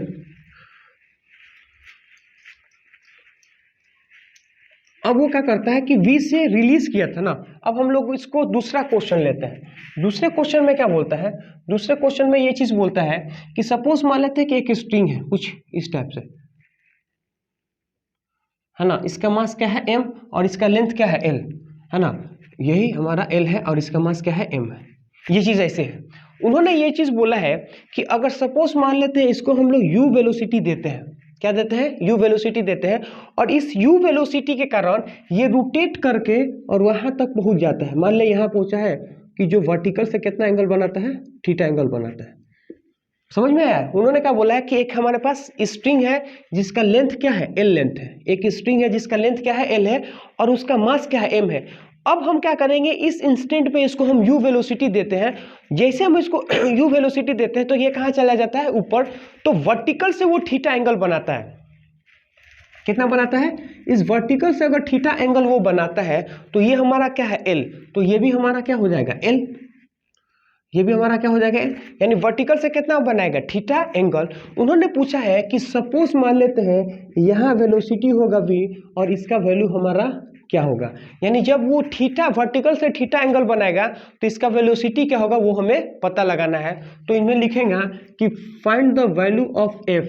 अब वो क्या करता है कि V से रिलीज किया था ना, अब हम लोग इसको दूसरा क्वेश्चन लेते हैं। दूसरे क्वेश्चन में क्या बोलता है, दूसरे क्वेश्चन में ये चीज बोलता है कि सपोज मान लेते हैं कि एक स्ट्रिंग है कुछ इस टाइप से, है ना, इसका मास क्या है m और इसका लेंथ क्या है l, है ना, यही हमारा l है और इसका मास क्या है m है, ये चीज ऐसे है। उन्होंने ये चीज बोला है कि अगर सपोज मान लेते हैं इसको हम लोग u वेलोसिटी देते हैं, क्या देते हैं u वेलोसिटी देते हैं, और इस u वेलोसिटी के कारण ये रोटेट करके और वहां तक पहुंच जाता है। मान ले यहाँ पहुंचा है कि जो वर्टिकल से कितना एंगल बनाता है थीटा एंगल बनाता है। समझ में आया। उन्होंने क्या बोला है कि एक हमारे पास स्ट्रिंग है जिसका लेंथ क्या है l लेंथ है, एक स्ट्रिंग है जिसका लेंथ क्या है l है और उसका मास क्या है m है। अब हम क्या करेंगे इस इंस्टेंट पे इसको हम u वेलोसिटी देते हैं, जैसे हम इसको u वेलोसिटी देते हैं तो ये कहाँ चला जाता है ऊपर, तो वर्टिकल से वो थीटा एंगल बनाता है। कितना बनाता है, इस वर्टिकल से अगर थीटा एंगल वो बनाता है तो ये हमारा क्या है l, तो ये भी हमारा क्या हो जाएगा l, ये भी हमारा क्या हो जाएगा l, यानी वर्टिकल से कितना बनाएगा थीटा एंगल। उन्होंने पूछा है कि सपोज मान लेते हैं यहाँ वेलोसिटी होगा v और इसका वैल्यू हमारा क्या होगा, यानी जब वो थीटा वर्टिकल से थीटा एंगल बनाएगा तो इसका वेलोसिटी क्या होगा वो हमें पता लगाना है। तो इनमें लिखेगा कि find the value of f,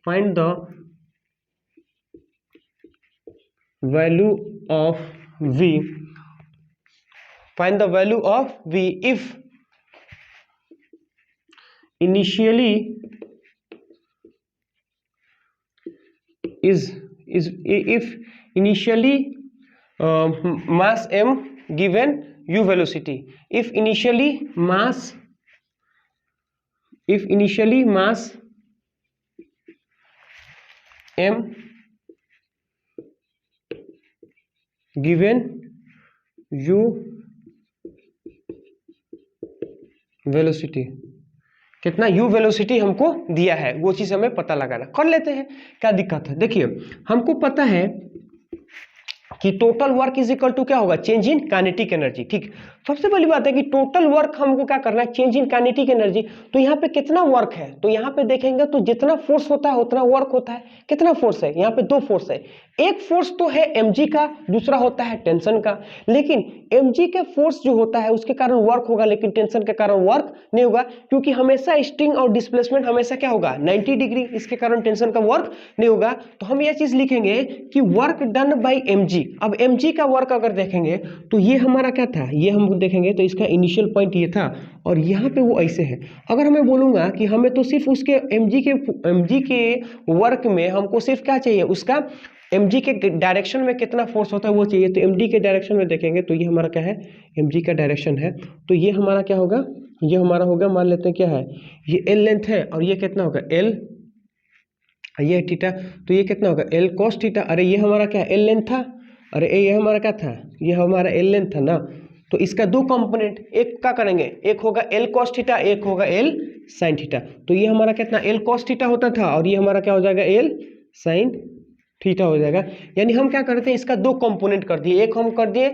find the value of v, find the value of v if initially if initially mass m given u velocity, if initially mass m given u velocity, कितना u velocity हमको दिया है वो चीज हमें पता लगाना, कर लेते हैं क्या दिक्कत है। देखिए हमको पता है कि total work is equal to क्या होगा चेंज इन काइनेटिक एनर्जी। ठीक, सबसे पहली बात है कि टोटल वर्क हमको क्या करना है चेंज इन काइनेटिक एनर्जी। तो यहाँ पे कितना वर्क है, तो यहाँ पे देखेंगे तो जितना फोर्स होता है उतना वर्क होता है। कितना फोर्स है, यहाँ पे 2 फोर्स है, एक फोर्स तो है mg का, दूसरा होता है टेंशन का। लेकिन mg के फोर्स जो होता है उसके कारण वर्क होगा लेकिन टेंशन के कारण वर्क नहीं होगा, क्योंकि हमेशा स्ट्रिंग और डिस्प्लेसमेंट हमेशा क्या होगा 90 डिग्री, इसके कारण टेंशन का वर्क नहीं होगा। तो हम यह चीज लिखेंगे कि वर्क डन बाई mg। अब mg का वर्क अगर देखेंगे तो ये हमारा क्या था, ये हम देखेंगे तो इसका इनिशियल पॉइंट ये था और यहाँ पे वो ऐसे है। अगर मैं बोलूंगा कि हमें तो सिर्फ उसके mg के वर्क में हमको सिर्फ क्या चाहिए, उसका mg के डायरेक्शन में कितना फोर्स होता है वो चाहिए, तो mg के डायरेक्शन में देखेंगे तो ये हमारा क्या है mg का डायरेक्शन है, तो ये हमारा क्या होगा, ये हमारा होगा मान लेते हैं क्या है, ये l लेंथ है और ये कितना होगा l, ये थीटा, तो ये कितना होगा l cos थीटा। अरे ये हमारा क्या l लेंथ था, अरे ये हमारा क्या था, ये हमारा l लेंथ था ना। तो इसका 2 कंपोनेंट, एक क्या करेंगे, एक होगा l cos थीटा, एक होगा l sin थीटा। तो ये हमारा कितना l cos थीटा होता था और ये हमारा क्या हो जाएगा l sin थीटा हो जाएगा। यानी हम क्या करते हैं इसका 2 कंपोनेंट कर दिए, एक हम कर दिए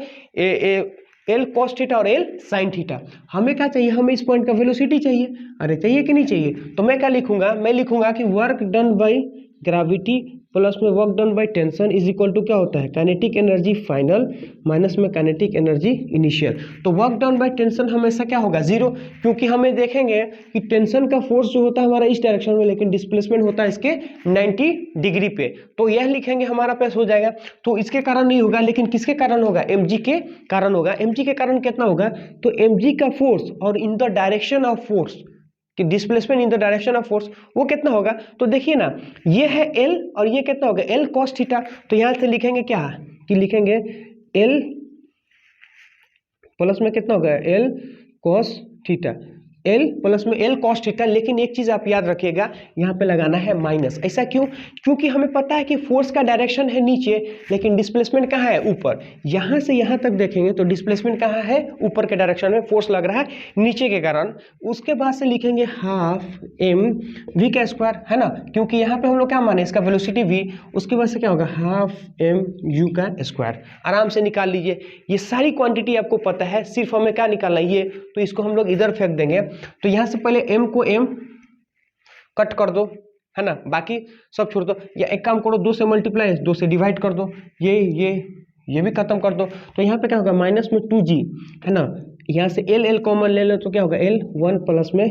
l cos थीटा और l sin थीटा। हमें क्या चाहिए, हमें इस पॉइंट का वेलोसिटी चाहिए। अरे चाहिए कि नहीं चाहिए, तो मैं क्या लिखूंगा, मैं लिखूंगा कि work done by gravity plus में work done by tension is equal to क्या होता है, काइनेटिक एनर्जी फाइनल माइनस में काइनेटिक एनर्जी इनिशियल। तो वर्क डन बाय टेंशन हमेशा क्या होगा, जीरो, क्योंकि हमें देखेंगे कि टेंशन का फोर्स जो होता है हमारा इस डायरेक्शन में, लेकिन डिस्प्लेसमेंट होता है इसके 90 डिग्री पे, तो यह लिखेंगे हमारा पास हो जाएगा। तो इसके कारण नहीं होगा, लेकिन किसके कारण होगा, mg के कारण होगा। mg के कारण कितना होगा, तो mg का फोर्स और in the direction of force कि displacement in the direction of force वो कितना होगा, तो देखिए ना ये है L और ये कितना होगा L cos थीटा। तो यहां से लिखेंगे क्या कि लिखेंगे L प्लस में कितना होगा L cos theta, L plus में L cos थीटा। लेकिन एक चीज आप याद रखिएगा, यहाँ पे लगाना है माइनस। ऐसा क्यों, क्योंकि हमें पता है कि फोर्स का डायरेक्शन है नीचे, लेकिन डिस्प्लेसमेंट कहाँ है, ऊपर। यहाँ से यहाँ तक देखेंगे तो डिस्प्लेसमेंट कहाँ है, ऊपर के डायरेक्शन में, फोर्स लग रहा है नीचे के कारण। उसके बाद से लिखेंगे हाफ m v का स्क्वायर, है ना, क्योंकि यहाँ पे हम लोग क्या माने, इसका वेलोसिटी v। उसके बाद से क्या होगा, हाफ m u का स्क्वायर। आराम से निकाल लीजिए, ये सारी क्वांटिटी आपको पता है, सिर्फ हमें क्या निकालना है ये, तो इसको हम लोग इधर फेंक देंगे। तो यहाँ से पहले m को m कट कर दो, है ना, बाकी सब छोड़ दो, या एक काम करो 2 से मल्टीप्लाई 2 से डिवाइड कर दो, ये भी खत्म कर दो। तो यहाँ पे क्या होगा, माइनस में 2g, है ना, यहाँ से l कॉमन ले लो तो क्या होगा L 1 प्लस में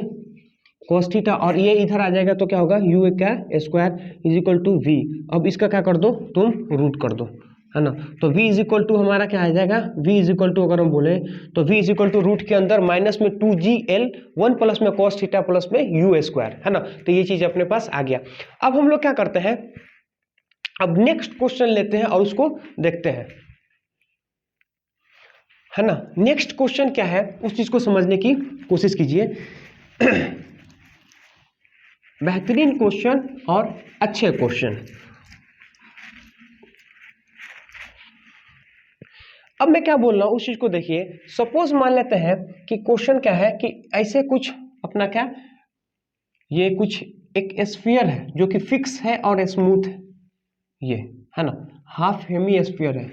cos थीटा, और ये इधर आ जाएगा तो क्या होगा u का square is equal to v। अब इसका क्या कर दो, तुम रूट कर दो, है ना। तो v इज इक्वल टू हमारा क्या आ जाएगा, v इज इक्वल टू अगर हम बोले तो v is equal to root के अंदर माइनस में 2gl 1 प्लस में cos थीटा प्लस में u स्क्वायर, है ना। तो ये चीज अपने पास आ गया। अब हम लोग क्या करते हैं, अब नेक्स्ट क्वेश्चन लेते हैं और उसको देखते हैं, है ना। नेक्स्ट क्वेश्चन क्या है उस चीज को समझने की कोशिश कीजिए। बेहतरीन क्वेश्चन और अच्छे क्वेश्चन। अब मैं क्या बोल रहा हूं उस चीज को देखिए। सपोज मान लेते हैं कि क्वेश्चन क्या है कि ऐसे कुछ अपना क्या, ये कुछ एक स्फीयर है जो कि फिक्स है और स्मूथ है, ये, है ना, हाफ हेमी स्फीयर है।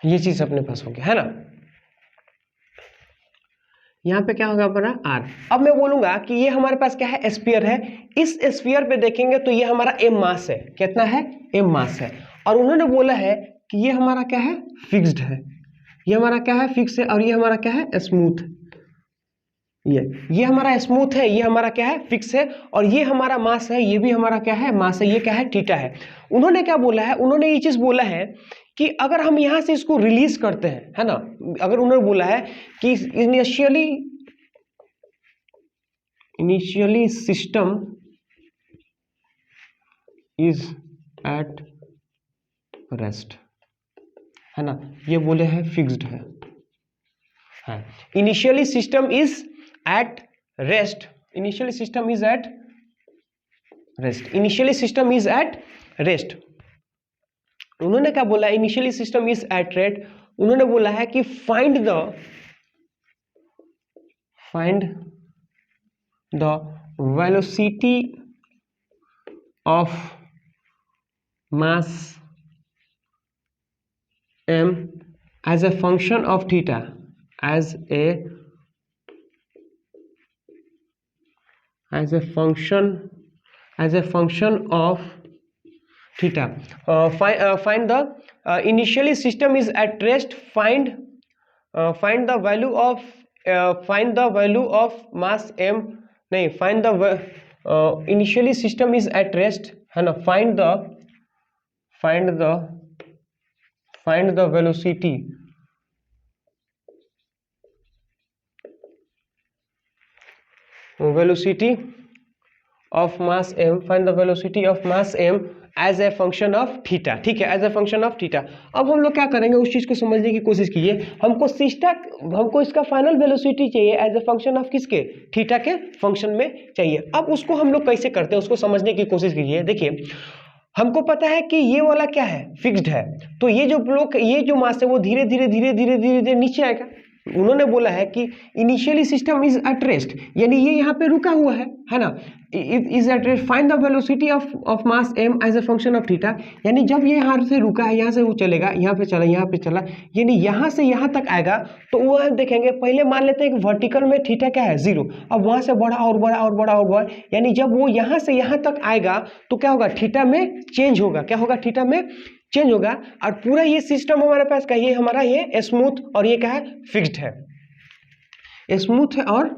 ये चीज अपने पास हो गया, है ना। यहाँ पे क्या होगा अपना R। अब मैं बोलूंगा कि ये हमारे पास क्या है, स्फीयर है। इस स्फीयर पे देखेंगे तो ये हमारा m मास है, कितना है, m मास है। और उन्होंने बोला है कि ये हमारा क्या है, फिक्स्ड है। ये हमारा क्या है, फिक्स है, और ये हमारा क्या है, स्मूथ। ये हमारा स्मूथ है, ये हमारा क्या है, फिक्स है, और ये हमारा मास है, ये भी हमारा क्या है, मास है, ये क्या है, थीटा है। उन्होंने क्या बोला है, उन्होंने ये चीज बोला है कि अगर हम यहां से इसको रिलीज करते हैं, है ना, अगर उन्होंने बोला है कि initially system is at rest, है ना, ये बोले हैं फिक्स्ड है, initially system is at rest, initially system is at rest, initially system is at rest. उन्होंने क्या बोला, initially system is at rest. उन्होंने बोला है कि find the velocity of mass m as a function of theta, as a function of theta. Find the initially system is at rest. Find the value of mass m. नहीं, find the initially system is at rest, है ना. Find the velocity velocity of mass m, find the velocity of mass m as a function of theta. ठीक है, as a function of theta. अब हम लोग क्या करेंगे, उस चीज को समझने की कोशिश कीजिए। हमको इसका फाइनल वेलोसिटी चाहिए एज ए फंक्शन ऑफ किसके, थीटा के फंक्शन में चाहिए। अब उसको हम लोग कैसे करते हैं उसको समझने की कोशिश कीजिए। देखिए, हमको पता है कि ये वाला क्या है, फिक्स्ड है, तो ये जो मास है वो धीरे धीरे धीरे धीरे धीरे धीरे नीचे आएगा। उन्होंने बोला है कि initially system is at rest, यानी ये यहाँ पे रुका हुआ है ना, is at rest, find the velocity of mass m as a function of theta. यानी जब ये यहाँ से रुका है, यहाँ से वो चलेगा, यहाँ पे चला, यहाँ पे चला, यानी यहाँ से यहाँ तक आएगा, तो वो देखेंगे, पहले मान लेते हैं कि वर्टिकल में थीटा क्या है 0, अब वहाँ से बढ़ा और बढ़ा और बढ़ा और बढ़ा, यानी जब वो यहाँ से यहाँ तक आएगा तो क्या होगा, थीटा में चेंज होगा। क्या होगा, थीटा में चेंज होगा। और पूरा ये सिस्टम हमारे पास का ये हमारा ये स्मूथ और ये क्या है, फिक्स्ड है, स्मूथ है और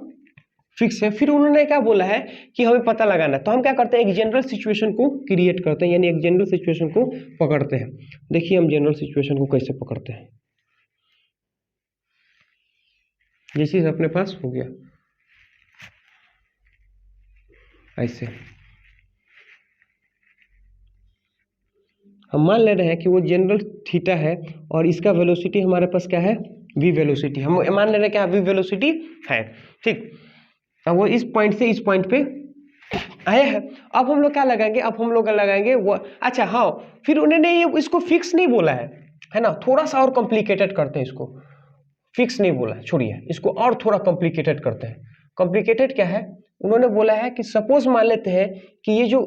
फिक्स है। फिर उन्होंने क्या बोला है कि हमें पता लगाना है, तो हम क्या करते हैं, एक जनरल सिचुएशन को क्रिएट करते हैं, यानी एक जनरल सिचुएशन को पकड़ते हैं। देखिए हम जनरल सिचुएशन को कैसे पकड़ते हैं। ये चीज अपने पास हो गया ऐसे, हम मान ले रहे हैं कि वो जनरल थीटा है और इसका वेलोसिटी हमारे पास क्या है, v वेलोसिटी। हम मान ले रहे हैं क्या, v वेलोसिटी है। ठीक, अब वो इस पॉइंट से इस पॉइंट पे आया है। अब हम लोग क्या लगाएंगे, अब हम लोग लगाएंगे वो, अच्छा हाँ, फिर उन्होंने ये इसको फिक्स नहीं बोला है ना, थोड़ा सा और कॉम्प्लिकेटेड करते हैं इसको। फिक्स नहीं बोला, छोड़िए, इसको और थोड़ा कॉम्प्लिकेटेड करते हैं। कॉम्प्लिकेटेड क्या है, उन्होंने बोला है कि सपोज मान लेते हैं कि ये जो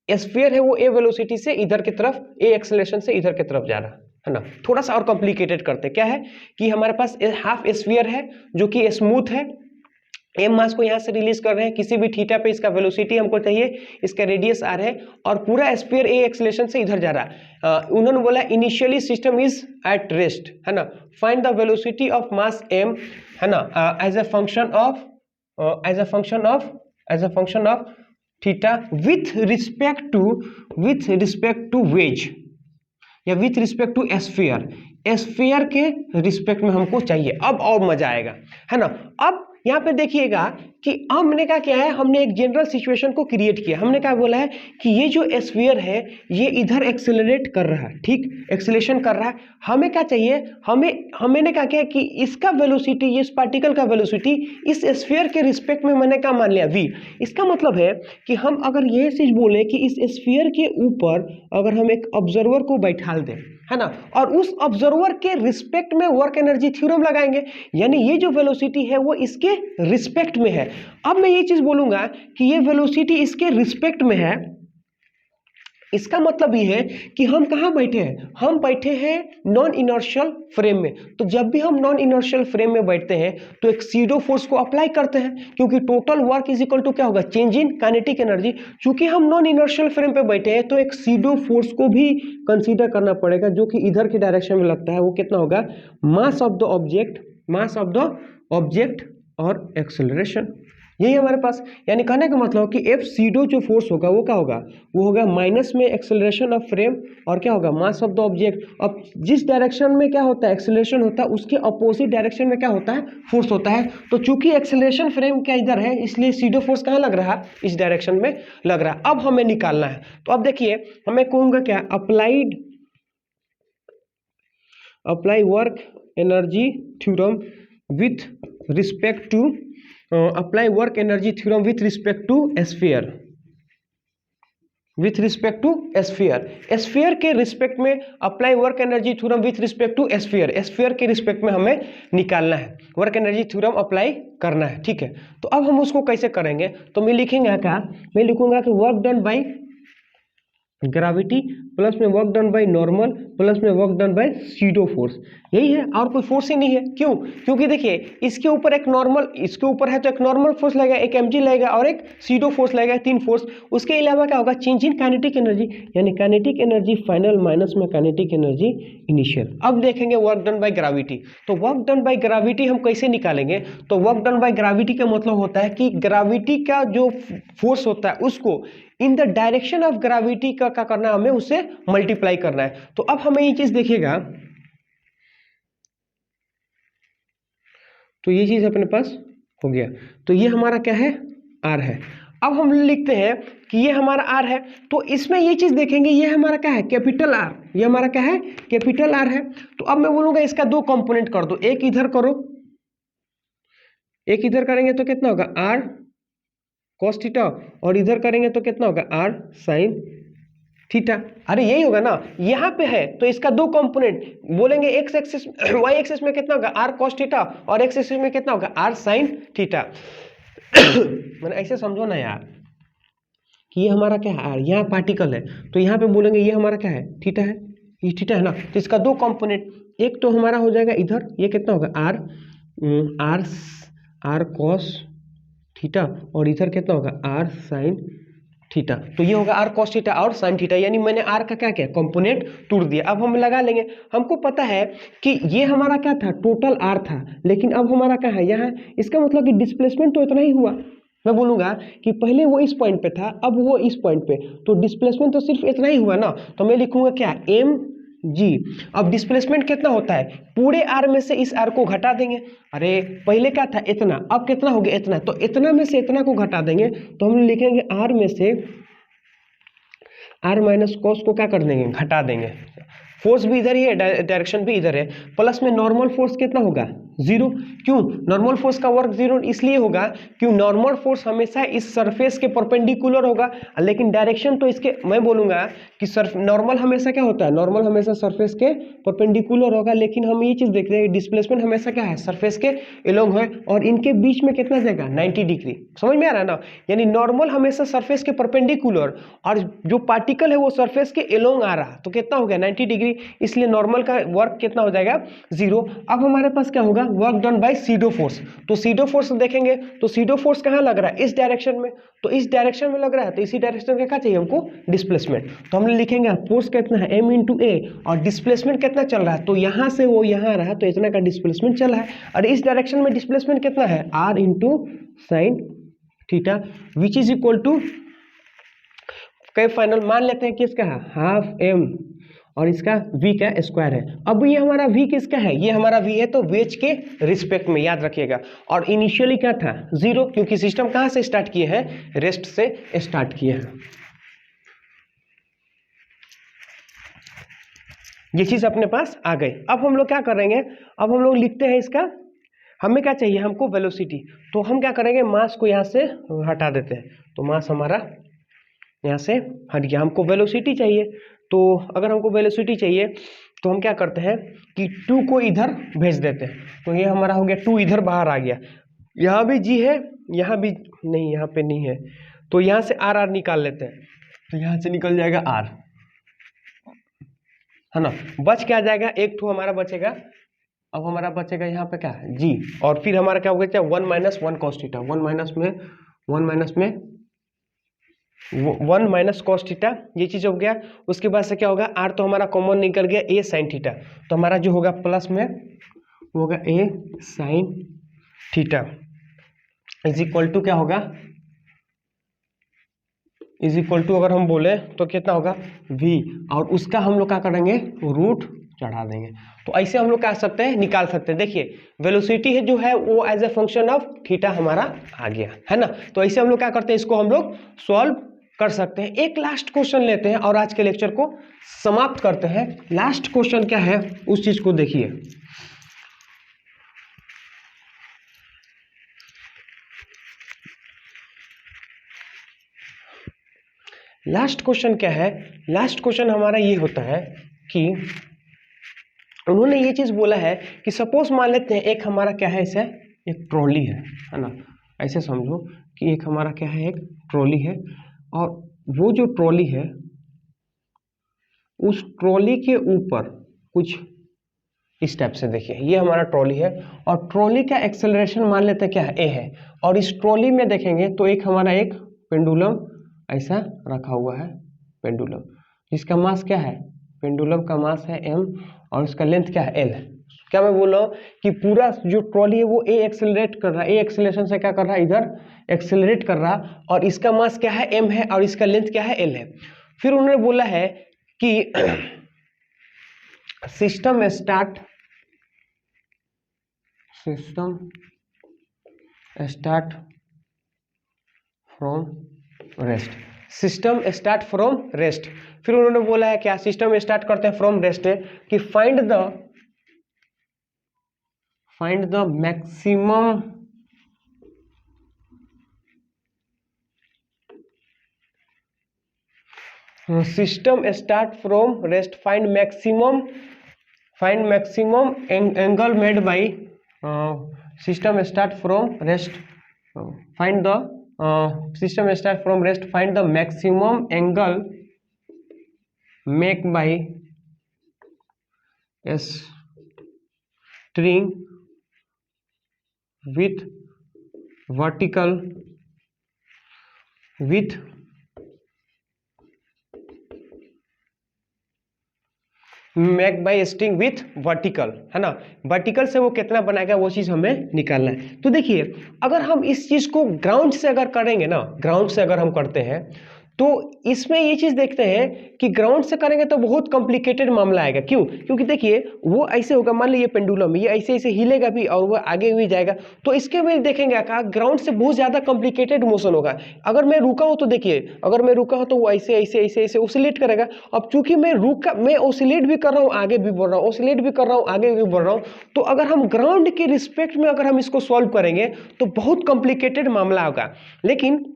स्फीयर है वो ए वेलोसिटी से इधर की तरफ, ए एक्सेलरेशन से इधर की तरफ जा रहा है ना। थोड़ा सा और कॉम्प्लिकेटेड करते हैं, क्या है कि हमारे पास हाफ स्फीयर है जो कि स्मूथ है, एम मास को यहाँ से रिलीज कर रहे हैं, किसी भी थीटा पे इसका वेलोसिटी हमको चाहिए, इसका रेडियस आर है, और पूरा स्फीयर ए एक्सेलरेशन से इधर जा रहा है। उन्होंने बोला initially system is at rest, है ना, find the velocity of mass m, है ना, as a function of theta with respect to wedge, या विथ रिस्पेक्ट टू स्फीयर के रिस्पेक्ट में हमको चाहिए। अब और मजा आएगा, है ना। अब यहाँ पे देखिएगा कि हमने क्या किया है, हमने एक जनरल सिचुएशन को क्रिएट किया। हमने क्या बोला है कि ये जो स्फीयर है ये इधर एक्सेलरेट कर रहा है, ठीक, एक्सेलरेशन कर रहा है। हमें क्या चाहिए, हमने क्या किया कि इसका वेलोसिटी, इस पार्टिकल का वेलोसिटी इस स्फीयर के रिस्पेक्ट में मैंने क्या मान लिया, v। इसका मतलब है कि हम अगर ये चीज बोले कि इस स्फीयर के ऊपर अगर हम एक ऑब्जर्वर को बैठा दें, है ना, और उस ऑब्जर्वर के रिस्पेक्ट में वर्क एनर्जी थ्योरम लगाएंगे, यानी ये जो वेलोसिटी है वो इसके रिस्पेक्ट में है। अब मैं ये चीज बोलूंगा कि ये वेलोसिटी इसके रिस्पेक्ट में है, इसका मतलब ये है कि हम कहाँ बैठे हैं, हम बैठे हैं नॉन इनर्शियल फ्रेम में। तो जब भी हम नॉन इनर्शियल फ्रेम में बैठते हैं तो एक सीडो फोर्स को अप्लाई करते हैं, क्योंकि total work is equal to क्या होगा, चेंज इन काइनेटिक एनर्जी। चूंकि हम नॉन इनर्शियल फ्रेम पे बैठे हैं तो एक सीडो फोर्स को भी कंसीडर करना पड़ेगा, जो कि इधर की डायरेक्शन में लगता है। वो कितना होगा, मास ऑफ द ऑब्जेक्ट और एक्सेलरेशन, यही हमारे पास। यानी कहने का मतलब कि एफ सीडो जो फोर्स होगा वो क्या होगा, वो होगा माइनस में एक्सेलरेशन ऑफ फ्रेम और क्या होगा, मास ऑफ द ऑब्जेक्ट। अब जिस डायरेक्शन में क्या होता है, एक्सेलरेशन होता है, उसके अपोजिट डायरेक्शन में क्या होता है, फोर्स होता है। तो चूंकि एक्सेलरेशन फ्रेम क्या इधर है, इसलिए सीडो फोर्स कहाँ लग रहा है, इस डायरेक्शन में लग रहा है। अब हमें निकालना है, तो अब देखिए हमें कहूँगा क्या, apply work energy theorem with respect to apply work energy theorem with respect to sphere के रिस्पेक्ट में apply work energy theorem with respect to sphere के रिस्पेक्ट में हमें निकालना है, वर्क एनर्जी थ्योरम अप्लाई करना है, ठीक है। तो अब हम उसको कैसे करेंगे, तो मैं लिखेंगे क्या, मैं लिखूंगा कि work done by gravity plus में work done by normal plus में work done by pseudo force, यही है, और कोई फोर्स ही नहीं है। क्यों, क्योंकि देखिए इसके ऊपर एक नॉर्मल, इसके ऊपर है तो एक नॉर्मल फोर्स लगेगा, एक mg लगेगा और एक सीडो फोर्स लगेगा, 3 फोर्स। उसके अलावा क्या होगा, चेंज इन काइनेटिक एनर्जी, यानी काइनेटिक एनर्जी फाइनल माइनस में काइनेटिक एनर्जी इनिशियल। अब देखेंगे वर्क डन बाय ग्रेविटी। तो वर्क डन बाय ग्रेविटी हम कैसे निकालेंगे, तो वर्क डन बाय ग्रेविटी का मतलब होता है कि ग्रेविटी का जो फोर्स होता है उसको इन द डायरेक्शन ऑफ ग्रेविटी का क्या करना है, हमें उसे मल्टीप्लाई करना है। तो अब हमें ये चीज देखिएगा, तो ये चीज अपने पास हो गया। तो ये हमारा क्या है, आर है। अब हम लिखते हैं कि ये हमारा आर है, तो इसमें ये चीज़ देखेंगे, ये हमारा क्या है, कैपिटल आर, ये हमारा क्या है, कैपिटल आर है। तो अब मैं बोलूँगा इसका दो कंपोनेंट कर दो, एक इधर करो, एक इधर करेंगे तो कितना होगा आर कॉस थीटा, और इधर करेंगे तो कितना होगा आर साइन थीटा। अरे यही होगा ना, यहाँ पे है तो इसका दो कंपोनेंट बोलेंगे, एक्स एक्सिस वाई एक्सिस में कितना होगा आर कॉस थीटा, और एक्स एक्सिस में कितना होगा आर साइन थीटा। मैंने ऐसे समझो ना यार कि ये हमारा क्या है आर, यहाँ पार्टिकल है तो यहाँ पे बोलेंगे ये हमारा क्या है थीटा है, ये थीटा है ना, तो इसका दो कंपोनेंट, एक तो हमारा हो जाएगा इधर, ये कितना होगा r r r cos theta, और इधर कितना होगा आर साइन थीटा। तो ये होगा आर कॉस थीटा और साइन थीटा, यानी मैंने आर का क्या किया कंपोनेंट तोड़ दिया। अब हम लगा लेंगे, हमको पता है कि ये हमारा क्या था टोटल आर था, लेकिन अब हमारा क्या है यहाँ, इसका मतलब कि डिस्प्लेसमेंट तो इतना ही हुआ। मैं बोलूँगा कि पहले वो इस पॉइंट पे था, अब वो इस पॉइंट पे, तो डिस्प्लेसमेंट तो सिर्फ इतना ही हुआ ना, तो मैं लिखूंगा क्या एम जी। अब डिस्प्लेसमेंट कितना होता है, पूरे आर में से इस आर को घटा देंगे, अरे पहले क्या था इतना, अब कितना हो गया इतना, तो इतना में से इतना को घटा देंगे, तो हम लिखेंगे आर में से आर माइनस कॉस को क्या कर देंगे घटा देंगे, फोर्स भी इधर ही है, डायरेक्शन भी इधर है, प्लस में नॉर्मल फोर्स कितना होगा जीरो। क्यों नॉर्मल फोर्स का वर्क जीरो इसलिए होगा क्यों नॉर्मल फोर्स हमेशा इस सरफेस के परपेंडिकुलर होगा, लेकिन डायरेक्शन तो इसके, मैं बोलूंगा कि नॉर्मल हमेशा क्या होता है, नॉर्मल हमेशा सरफेस के परपेंडिकुलर होगा, लेकिन हम ये चीज देखते हैं डिस्प्लेसमेंट हमेशा क्या है सरफेस के एलोंग है, और इनके बीच में कितना जाएगा 90 डिग्री। समझ में आ रहा है ना, यानी नॉर्मल हमेशा सरफेस के परपेंडिकुलर, और जो पार्टिकल है वो सरफेस के एलोंग आ रहा, तो कितना हो गया 90 डिग्री, इसलिए नॉर्मल का वर्क कितना हो जाएगा जीरो। अब हमारे पास क्या होगा work done by pseudo force, तो सीडो फोर्स देखेंगे तो सीडो फोर्स कहाँ लग रहा है इस डायरेक्शन में, तो इस डायरेक्शन में लग रहा है, तो इसी डायरेक्शन का क्या चाहिए हमको डिस्प्लेसमेंट, तो हम लिखेंगे फोर्स कितना है m इंटू ए, और डिस्प्लेसमेंट कितना चल रहा है, तो यहाँ से वो यहाँ आ रहा है तो इतना का डिस्प्लेसमेंट चल रहा है, और इस डायरेक्शन में डिस्प्लेसमेंट कितना है r into sine theta, which is equal to कई फाइनल मान लेते हैं कि इसका है हाफ m और इसका v का स्क्वायर है। अब ये हमारा v किसका है, ये हमारा v है, तो वेज के रिस्पेक्ट में याद रखिएगा, और इनिशियली क्या था जीरो, क्योंकि सिस्टम कहाँ से स्टार्ट किए हैं रेस्ट से स्टार्ट किए हैं। ये चीज अपने पास आ गई। अब हम लोग क्या करेंगे, अब हम लोग लिखते हैं इसका, हमें क्या चाहिए हमको वेलोसिटी, तो हम क्या करेंगे मास को यहाँ से हटा देते हैं, तो मास हमारा यहाँ से हट गया, हमको वेलोसिटी चाहिए, तो अगर हमको वेलोसिटी चाहिए तो हम क्या करते हैं कि 2 को इधर भेज देते हैं, तो ये हमारा हो गया 2 इधर बाहर आ गया, यहाँ भी जी है यहाँ भी नहीं, यहाँ पे नहीं है, तो यहाँ से आर आर निकाल लेते हैं, तो यहाँ से निकल जाएगा आर, है ना, बच क्या जाएगा एक ठो हमारा बचेगा, अब हमारा बचेगा यहाँ पे क्या जी, और फिर हमारा क्या हो गया 1 minus 1 cos theta, 1 minus cos theta, ये चीज हो गया। उसके बाद से क्या होगा आर तो हमारा कॉमन निकल गया ए साइन थीटा, तो हमारा जो होगा प्लस में वो होगा A sine theta is equal to क्या होगा, इज इक्वल टू अगर हम बोले तो कितना होगा v, और उसका हम लोग क्या करेंगे रूट चढ़ा देंगे, तो ऐसे हम लोग क्या सकते हैं निकाल सकते हैं। देखिए वेलोसिटी है जो है वो as a function of theta हमारा आ गया है ना, तो ऐसे हम लोग क्या करते हैं इसको हम लोग सॉल्व कर सकते हैं। एक लास्ट क्वेश्चन लेते हैं और आज के लेक्चर को समाप्त करते हैं। लास्ट क्वेश्चन क्या है उस चीज को देखिए, लास्ट क्वेश्चन क्या है, लास्ट क्वेश्चन हमारा ये होता है कि उन्होंने ये चीज बोला है कि सपोज मान लेते हैं एक हमारा क्या है इसे एक ट्रॉली है ना, ऐसे समझो कि एक हमारा क्या है एक ट्रॉली है, और वो जो ट्रॉली है उस ट्रॉली के ऊपर कुछ इस टाइप से, देखिए ये हमारा ट्रॉली है और ट्रॉली का एक्सेलरेशन मान लेते हैं क्या है ए है, और इस ट्रॉली में देखेंगे तो एक हमारा एक पेंडुलम ऐसा रखा हुआ है, पेंडुलम जिसका मास क्या है, पेंडुलम का मास है m और उसका लेंथ क्या है l है। क्या मैं बोल रहा हूँ कि पूरा जो ट्रॉली है वो ए एक्सेलरेट कर रहा है, ए एक्सेलरेशन से क्या कर रहा है इधर एक्सेलरेट कर रहा, और इसका मास क्या है m है और इसका लेंथ क्या है l है। फिर उन्होंने बोला है कि system start from rest, system start from rest. फिर उन्होंने बोला है क्या, सिस्टम स्टार्ट करते हैं फ्रॉम रेस्ट है कि find the maximum system start from rest, find maximum angle made by system start from rest, find the system start from rest, find the maximum angle make by a string with vertical with make by string with vertical, है ना, vertical से वो कितना बनाएगा वो चीज़ हमें निकालना है। तो देखिए अगर हम इस चीज़ को ग्राउंड से अगर करेंगे ना, ग्राउंड से अगर हम करते हैं तो इसमें ये चीज़ देखते हैं कि ग्राउंड से करेंगे तो बहुत कॉम्प्लिकेटेड मामला आएगा। क्यों? क्योंकि देखिए वो ऐसे होगा, मान लीजिए पेंडुलम ये ऐसे ऐसे हिलेगा भी और वो आगे भी जाएगा, तो इसके में देखेंगे क्या ग्राउंड से बहुत ज़्यादा कॉम्प्लिकेटेड मोशन होगा। अगर मैं रुका हूँ तो देखिए, अगर मैं रुका हूँ तो वो ऐसे ऐसे ऐसे ऐसे ओसिलेट करेगा। अब चूंकि मैं ओसिलेट भी कर रहा हूँ, आगे भी बढ़ रहा हूँ, ओसिलेट भी कर रहा हूँ, आगे भी बढ़ रहा हूँ, तो अगर हम ग्राउंड के रिस्पेक्ट में अगर हम इसको सॉल्व करेंगे तो बहुत कॉम्प्लिकेटेड मामला होगा। लेकिन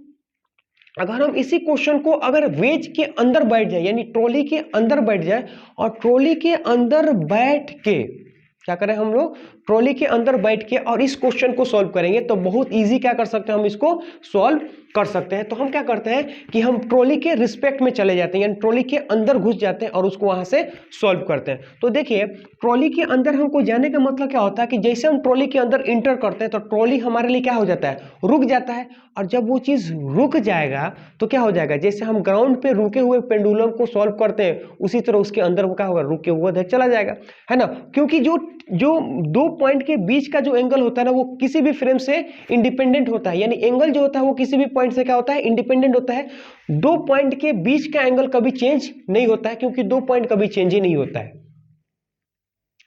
अगर हम इसी क्वेश्चन को अगर वेज के अंदर बैठ जाए, यानी ट्रॉली के अंदर बैठ जाए और ट्रॉली के अंदर बैठ के क्या करें हम लोग, ट्रॉली के अंदर बैठ के और इस क्वेश्चन को सॉल्व करेंगे तो बहुत इजी क्या कर सकते हैं, हम इसको सॉल्व कर सकते हैं। तो हम क्या करते हैं कि हम ट्रॉली के रिस्पेक्ट में चले जाते हैं, यानी ट्रॉली के अंदर घुस जाते हैं और उसको वहां से सॉल्व करते हैं। तो देखिए ट्रॉली के अंदर हमको जाने का मतलब क्या होता है कि जैसे हम ट्रॉली के अंदर इंटर करते हैं तो ट्रॉली हमारे लिए क्या हो जाता है, रुक जाता है। और जब वो चीज रुक जाएगा तो क्या हो जाएगा, जैसे हम ग्राउंड पे रुके हुए पेंडुलम को सॉल्व करते हैं उसी तरह उसके अंदर वो क्या होगा, रुके हुआ चला जाएगा, है ना। क्योंकि जो दो पॉइंट के बीच का जो एंगल होता है ना वो किसी भी फ्रेम से इंडिपेंडेंट होता है, यानी एंगल जो होता है वो किसी भी पॉइंट से क्या होता है, इंडिपेंडेंट होता है। दो पॉइंट के बीच का एंगल कभी चेंज नहीं होता है, क्योंकि दो पॉइंट कभी चेंज ही नहीं होता है,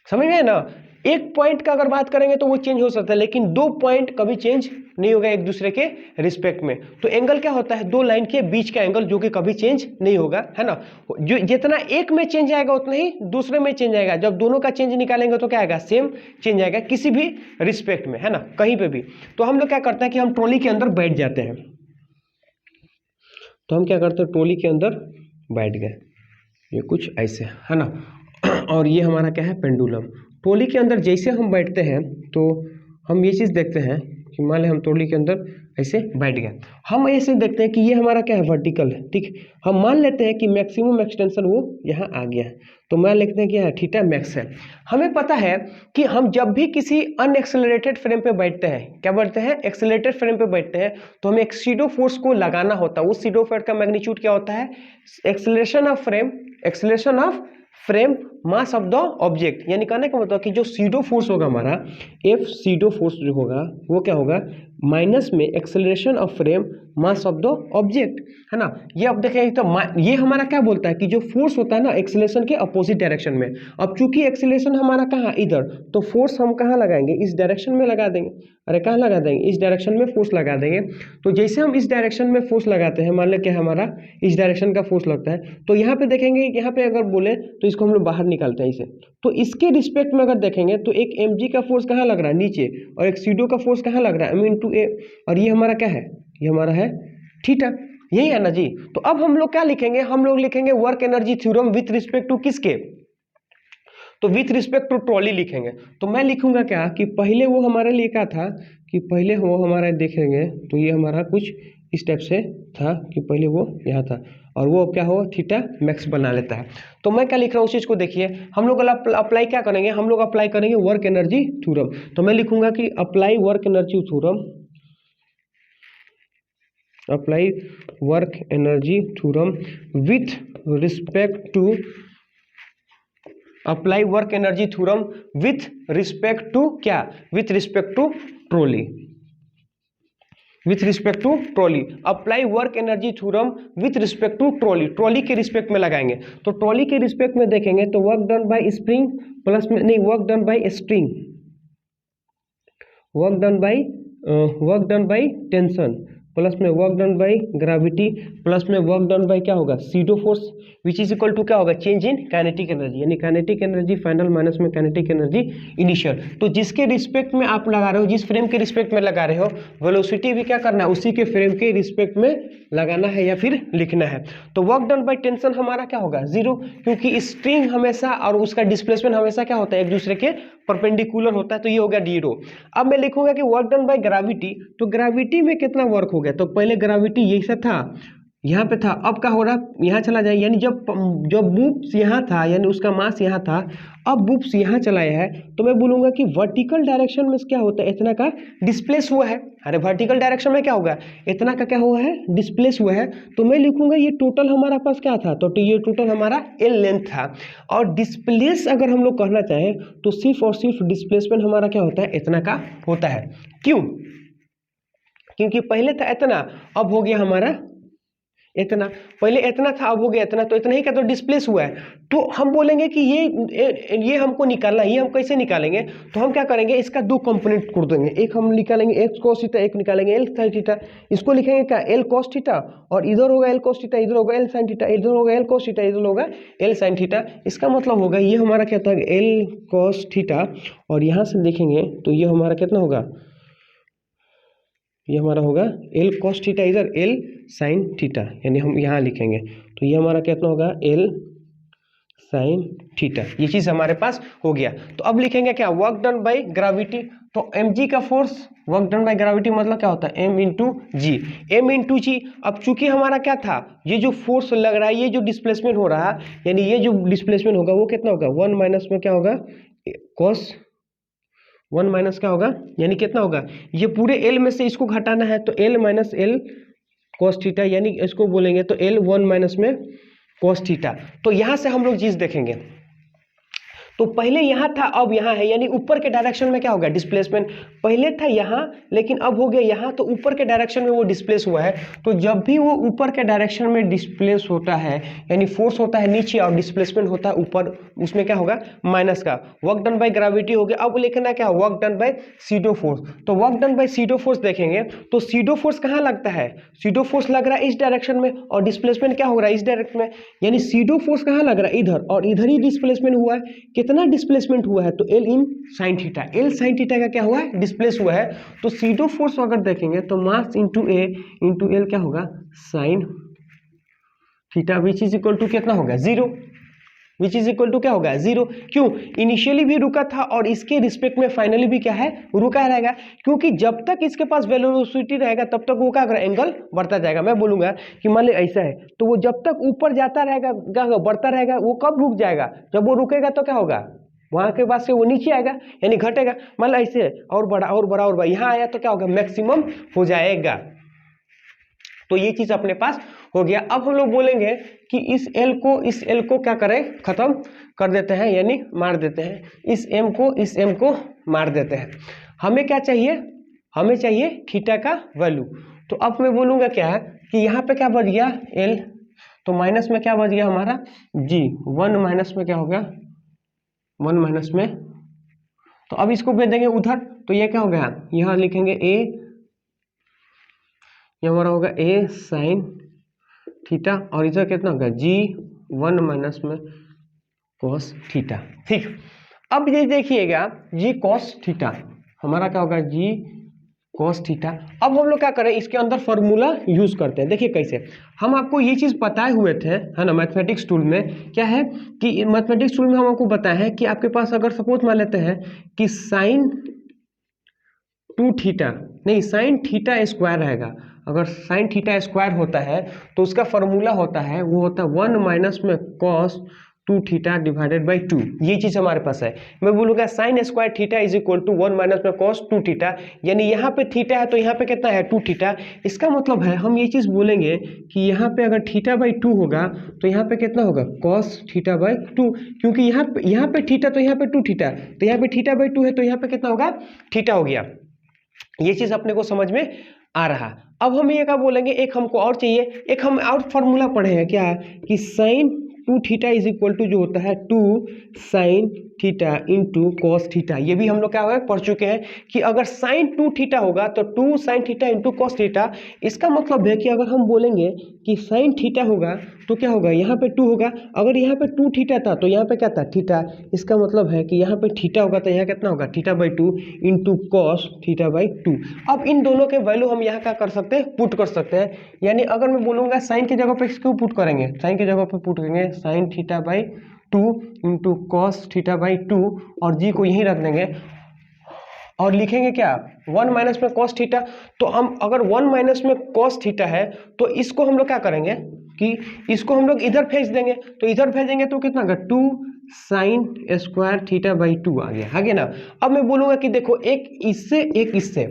समझ गए ना। एक पॉइंट का अगर बात करेंगे तो वो चेंज हो सकता है, लेकिन दो पॉइंट कभी चेंज नहीं होगा एक दूसरे के रिस्पेक्ट में। तो एंगल क्या होता है, दो लाइन के बीच का एंगल जो कि कभी चेंज नहीं होगा, है ना। जो जितना एक में चेंज आएगा उतना ही दूसरे में चेंज आएगा। जब दोनों का चेंज निकालेंगे तो क्या आएगा, सेम चेंज आएगा किसी भी रिस्पेक्ट में, है ना, कहीं पे भी। तो हम लोग क्या करते हैं कि हम ट्रॉली के अंदर बैठ जाते हैं। तो हम क्या करते हैं, ट्रॉली के अंदर बैठ गए, ये कुछ ऐसे, है ना। और ये हमारा क्या है, पेंडुलम। ट्रॉली के अंदर जैसे हम बैठते हैं तो हम ये चीज़ देखते हैं कि मान लें हम ट्रॉली के अंदर ऐसे बैठ गए, हम ऐसे देखते हैं कि ये हमारा क्या है, वर्टिकल है, ठीक। हम मान लेते हैं कि मैक्सिमम एक्सटेंशन वो यहाँ आ गया है, तो मान लेते हैं कि यहाँ थीटा मैक्स है। हमें पता है कि हम जब भी किसी अनएक्सेलरेटेड फ्रेम पे बैठते हैं, क्या बैठते हैं, एक्सेलरेटेड फ्रेम पे बैठते हैं, तो हमें एक सीडो फोर्स को लगाना होता है। उस सीडो फोर्स का मैग्नीट्यूड क्या होता है, acceleration of frame mass of the object. यानी कहने का मतलब कि जो सीडो फोर्स होगा हमारा, एफ सीडो फोर्स जो होगा वो क्या होगा, माइनस में acceleration of frame mass of the object, है ना। ये अब देखेंगे तो ये हमारा क्या बोलता है कि जो फोर्स होता है ना एक्सेलरेशन के अपोजिट डायरेक्शन में। अब चूंकि एक्सेलरेशन हमारा कहाँ, इधर, तो फोर्स हम कहाँ लगाएंगे, इस डायरेक्शन में लगा देंगे। अरे कहाँ लगा देंगे, इस डायरेक्शन में फोर्स लगा देंगे। तो जैसे हम इस डायरेक्शन में फोर्स लगाते हैं, मान लें कि हमारा इस डायरेक्शन का फोर्स लगता है, तो यहाँ पे देखेंगे, यहाँ पे अगर बोले तो इसको हम लोग बाहर निकालते हैं इसे, तो इसके रिस्पेक्ट में अगर देखेंगे तो एक mg का फोर्स कहाँ लग रहा है, नीचे, और एक सीडो का फोर्स कहाँ लग रहा है, m इंटू ए, और ये हमारा क्या है, ये हमारा है थीटा, यही है ना जी। तो अब हम लोग क्या लिखेंगे, हम लोग लिखेंगे work energy theorem with respect to किसके, तो विथ रिस्पेक्ट टू ट्रॉली लिखेंगे। तो मैं लिखूंगा क्या कि पहले वो हमारे लिए क्या था कि पहले वो हमारा देखेंगे तो ये हमारा कुछ इस टाइप से था कि पहले वो यहाँ था और वो क्या हो, थीटा मैक्स बना लेता है। तो मैं क्या लिख रहा हूँ उस चीज़ को देखिए, हम लोग अप्लाई क्या करेंगे, हम लोग अप्लाई करेंगे वर्क एनर्जी थ्योरम। तो मैं लिखूंगा कि apply work energy theorem, apply work energy theorem with respect to, apply work energy theorem with respect to क्या, with respect to trolley, with respect to trolley. Apply work energy theorem with respect to trolley, trolley के respect में लगाएंगे। तो trolley के respect में देखेंगे तो work done by spring plus में, नहीं, work done by string, work done by tension plus में work done by gravity plus में वर्क डन बाई क्या होगा pseudo force which is equal to क्या होगा चेंज इन काइनेटिक एनर्जी, यानी kinetic energy final minus में kinetic energy initial. तो जिसके रिस्पेक्ट में आप लगा रहे हो, जिस फ्रेम के रिस्पेक्ट में लगा रहे हो, वेलोसिटी भी क्या करना है उसी के फ्रेम के रिस्पेक्ट में लगाना है या फिर लिखना है। तो वर्क डन बाई टेंशन हमारा क्या होगा जीरो, क्योंकि स्ट्रिंग हमेशा और उसका डिस्प्लेसमेंट हमेशा क्या होता है एक दूसरे के परपेंडिकुलर होता है, तो ये हो गया जीरो। अब मैं लिखूंगा कि वर्क डन बाय ग्रेविटी, तो ग्रेविटी में कितना वर्क हो गया, तो पहले ग्रेविटी यही सा था यहाँ पे था, अब क्या हो रहा यहाँ चला जाए, यानी जब बूप्स यहाँ था यानी उसका मास यहाँ था, अब बूप्स यहाँ चलाया है, तो मैं बोलूँगा कि वर्टिकल डायरेक्शन में क्या होता है इतना का डिस्प्लेस हुआ है। अरे वर्टिकल डायरेक्शन में क्या होगा इतना का क्या हुआ है डिस्प्लेस हुआ है, तो मैं लिखूंगा ये टोटल हमारा पास क्या था, तो ये टोटल हमारा एल लेंथ था। और डिस्प्लेस अगर हम लोग कहना चाहें तो सिर्फ और सिर्फ डिस्प्लेसमेंट हमारा क्या होता है इतना का होता है। क्यों, क्योंकि पहले था इतना अब हो गया हमारा इतना, पहले इतना था अब हो गया इतना, तो इतना ही का तो डिस्प्लेस हुआ है। तो हम बोलेंगे कि ये हमको निकालना है, ये हम कैसे निकालेंगे, तो हम क्या करेंगे इसका दो कंपोनेंट कर देंगे, एक हम निकालेंगे एक्स कॉस थीटा, एक निकालेंगे एल साइन थीटा। इसको लिखेंगे क्या एल कॉस थीटा, और इधर होगा एल कॉस थीटा, इधर होगा एल साइन थीटा, इधर होगा एल कॉस थीटा, इधर होगा एल साइन थीटा। इसका मतलब होगा ये हमारा क्या था एल कॉस थीटा, और यहाँ से देखेंगे तो ये हमारा कितना होगा, ये हमारा होगा एल कॉस थीटा इधर एल साइन थीटा, यानी हम यहाँ लिखेंगे तो ये हमारा कितना होगा एल साइन थीटा। ये चीज़ हमारे पास हो गया। तो अब लिखेंगे क्या वर्क डन बाय ग्रेविटी, तो एम जी का force work done by gravity मतलब क्या होता है एम इंटू जी, एम इंटू जी। अब चूंकि हमारा क्या था ये जो फोर्स लग रहा है ये जो डिस्प्लेसमेंट हो रहा है, यानी ये जो डिस्प्लेसमेंट होगा वो कितना होगा वन माइनस में क्या होगा कॉस वन माइनस क्या होगा, यानी कितना होगा ये पूरे एल में से इसको घटाना है, तो L minus L cos theta, यानी इसको बोलेंगे तो एल वन माइनस में कॉस थीटा। तो यहाँ से हम लोग चीज देखेंगे, तो पहले यहाँ था अब यहाँ है, यानी ऊपर के डायरेक्शन में क्या होगा डिस्प्लेसमेंट, पहले था यहाँ लेकिन अब हो गया यहाँ, तो ऊपर के डायरेक्शन में वो डिस्प्लेस हुआ है। तो जब भी वो ऊपर के डायरेक्शन में डिस्प्लेस होता है, यानी फोर्स होता है नीचे और डिस्प्लेसमेंट होता है ऊपर, उसमें क्या होगा माइनस का वर्क डन बाय ग्रेविटी हो गया। अब लिखना क्या work done by pseudo force, तो work done by pseudo force देखेंगे तो सीडो फोर्स कहाँ लगता है, सीडो फोर्स लग रहा है इस डायरेक्शन में और डिस्प्लेसमेंट क्या हो रहा है इस डायरेक्शन में, यानी सीडो फोर्स कहाँ लग रहा है इधर और इधर ही डिस्प्लेसमेंट हुआ है। कितना डिस्प्लेसमेंट हुआ है, तो एल इन sine theta, L sine theta का क्या हुआ है डिस्प्लेस हुआ है। तो सीडो फोर्स अगर देखेंगे तो mass into a into l क्या होगा sine theta, which is equal to कितना होगा zero, which is equal to क्या होगा जीरो। क्यों, इनिशियली भी रुका था और इसके रिस्पेक्ट में फाइनली भी क्या है रुका रहेगा, क्योंकि जब तक इसके पास वेलोसिटी रहेगा तब तक वो क्या करेगा एंगल बढ़ता जाएगा। मैं बोलूंगा कि मान ली ऐसा है तो वो जब तक ऊपर जाता रहेगा बढ़ता रहेगा, वो कब रुक जाएगा जब वो रुकेगा तो क्या होगा वहां के बाद से वो नीचे आएगा यानी घटेगा। मान लो ऐसे और बड़ा और बड़ा और बड़ा यहाँ आया तो क्या होगा मैक्सिमम हो जाएगा। तो ये चीज अपने पास हो गया। अब हम लोग बोलेंगे कि इस एल को क्या करें खत्म कर देते हैं, यानी मार देते हैं, इस एम को मार देते हैं। हमें क्या चाहिए, हमें चाहिए थीटा का वैल्यू। तो अब मैं बोलूंगा क्या है कि यहाँ पे क्या बच गया एल, तो माइनस में क्या बच गया हमारा जी, वन माइनस में क्या होगा वन माइनस में, तो अब इसको भेज देंगे उधर, तो ये क्या हो गया यहाँ लिखेंगे ए, ये हमारा होगा ए साइन थीटा और इधर कितना होगा जी वन माइनस में कॉस थीटा। ठीक, अब ये देखिएगा जी कॉस थीटा हमारा क्या होगा जी कॉस थीटा। अब हम लोग क्या करें इसके अंदर फॉर्मूला यूज करते हैं। देखिए कैसे, हम आपको ये चीज बताए हुए थे है ना मैथमेटिक्स टूल में, क्या है कि मैथमेटिक्स टूल में हम आपको बताए हैं कि आपके पास अगर सपोज मान लेते हैं कि साइन टू थीटा नहीं साइन थीटा स्क्वायर रहेगा, अगर साइन थीटा स्क्वायर होता है तो उसका फॉर्मूला होता है वो होता है वन माइनस में cos two theta divided by two. ये चीज हमारे पास है। मैं बोलूंगा sine square theta is equal to one minus में कॉस टू थीटा, यानी यहाँ पे थीटा है तो यहाँ पे कितना है टू थीटा। इसका मतलब है हम ये चीज बोलेंगे कि यहाँ पे अगर थीटा बाई टू होगा तो यहाँ पे कितना होगा कॉस थीटा बाई टू, क्योंकि यहाँ पे थीटा तो यहाँ पे टू थीटा, तो यहाँ पे थीटा बाई टू है तो यहाँ पे कितना होगा थीटा हो गया। ये चीज अपने को समझ में आ रहा। अब हम ये क्या बोलेंगे, एक हमको और चाहिए, एक हम और फॉर्मूला पढ़े हैं क्या कि sine two theta is equal to जो होता है 2 sine theta into cos theta. ये भी हम लोग क्या हुआ पढ़ चुके हैं कि अगर साइन 2 थीटा होगा तो 2 sine theta into cos theta. इसका मतलब है कि अगर हम बोलेंगे कि साइन थीटा होगा तो क्या होगा, यहाँ पे 2 होगा। अगर यहाँ पे 2 थीटा था तो यहाँ पे क्या था, थीटा। इसका मतलब है कि यहाँ पे थीटा होगा तो यहाँ कितना होगा, theta by 2 into cos theta by 2। अब इन दोनों के वैल्यू हम यहाँ क्या कर सकते हैं, पुट कर सकते हैं। यानी अगर मैं बोलूँगा साइन की जगह पे इसको पुट करेंगे, साइन की जगह पे पुट करेंगे sine theta by 2 into cos theta by 2 और जी को यहीं रख देंगे और लिखेंगे क्या, 1 माइनस में कॉस थीटा। तो हम अगर 1 माइनस में कॉस थीटा है तो इसको हम लोग क्या करेंगे कि इसको हम लोग इधर भेज देंगे। तो इधर भेजेंगे तो कितना होगा, 2 साइन स्क्वायर थीटा बाई 2 आ गया, आगे ना। अब मैं बोलूँगा कि देखो एक इससे एक इससे,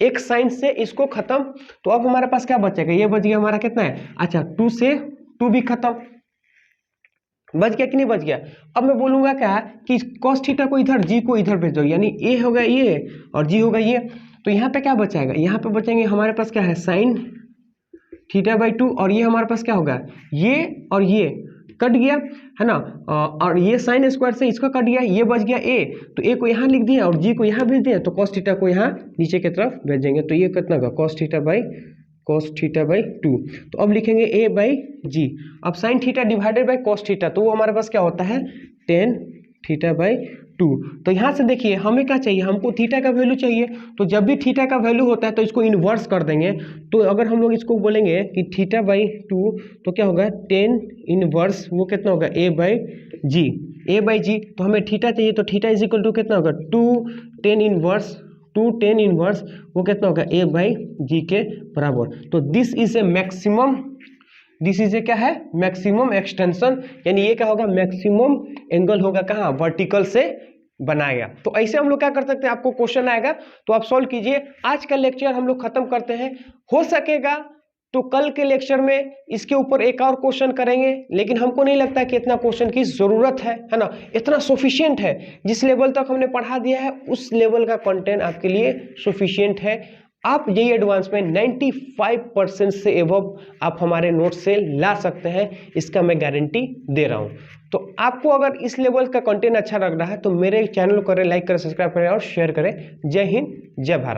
एक साइन से इसको खत्म, तो अब हमारे पास क्या बचेगा, ये बच गया हमारा कितना है, अच्छा 2 से 2 भी खत्म, बच गया कि नहीं बच गया। अब मैं बोलूँगा क्या कि cos थीटा को इधर, जी को इधर भेज दो, यानी ए होगा ये और जी होगा ये। तो यहाँ पे क्या बचाएगा, यहाँ पे बचेंगे हमारे पास क्या है साइन थीटा बाई 2 और ये हमारे पास क्या होगा, ये और ये कट गया है ना, और ये साइन स्क्वायर से इसका कट गया, ये बच गया ए। तो ए को यहाँ लिख दिया और जी को यहाँ भेज दिया, तो cos थीटा को यहाँ नीचे की तरफ भेजेंगे। तो ये कितना होगा, cos थीटा बाई 2। तो अब लिखेंगे a बाई जी। अब sine theta divided by cos theta, तो वो हमारे पास क्या होता है, टेन थीटा बाई 2। तो यहाँ से देखिए हमें क्या चाहिए, हमको थीटा का वैल्यू चाहिए। तो जब भी थीटा का वैल्यू होता है तो इसको इन्वर्स कर देंगे। तो अगर हम लोग इसको बोलेंगे कि थीटा बाई 2 तो क्या होगा, टेन इनवर्स, वो कितना होगा, a बाई जी। तो हमें थीटा चाहिए तो थीटा इज इक्वल टू कितना होगा, 2 टेन इनवर्स, वो कितना होगा, a बाई जी के बराबर। तो this is a maximum, this is a क्या है, मैक्सिमम एक्सटेंशन, यानी ये क्या होगा, मैक्सिमम एंगल होगा कहाँ, वर्टिकल से बनाएगा। तो ऐसे हम लोग क्या कर सकते हैं, आपको क्वेश्चन आएगा तो आप सॉल्व कीजिए। आज का लेक्चर हम लोग खत्म करते हैं, हो सकेगा तो कल के लेक्चर में इसके ऊपर एक और क्वेश्चन करेंगे, लेकिन हमको नहीं लगता कि इतना क्वेश्चन की जरूरत है ना, इतना सफिशिएंट है। जिस लेवल तक हमने पढ़ा दिया है उस लेवल का कंटेंट आपके लिए सफिशिएंट है। आप जेईई एडवांस में 95% से एबव आप हमारे नोट से ला सकते हैं, इसका मैं गारंटी दे रहा हूं। तो आपको अगर इस लेवल का कंटेंट अच्छा लग रहा है तो मेरे चैनल को करें लाइक करें, सब्सक्राइब करें और शेयर करें। जय हिंद, जय भारत।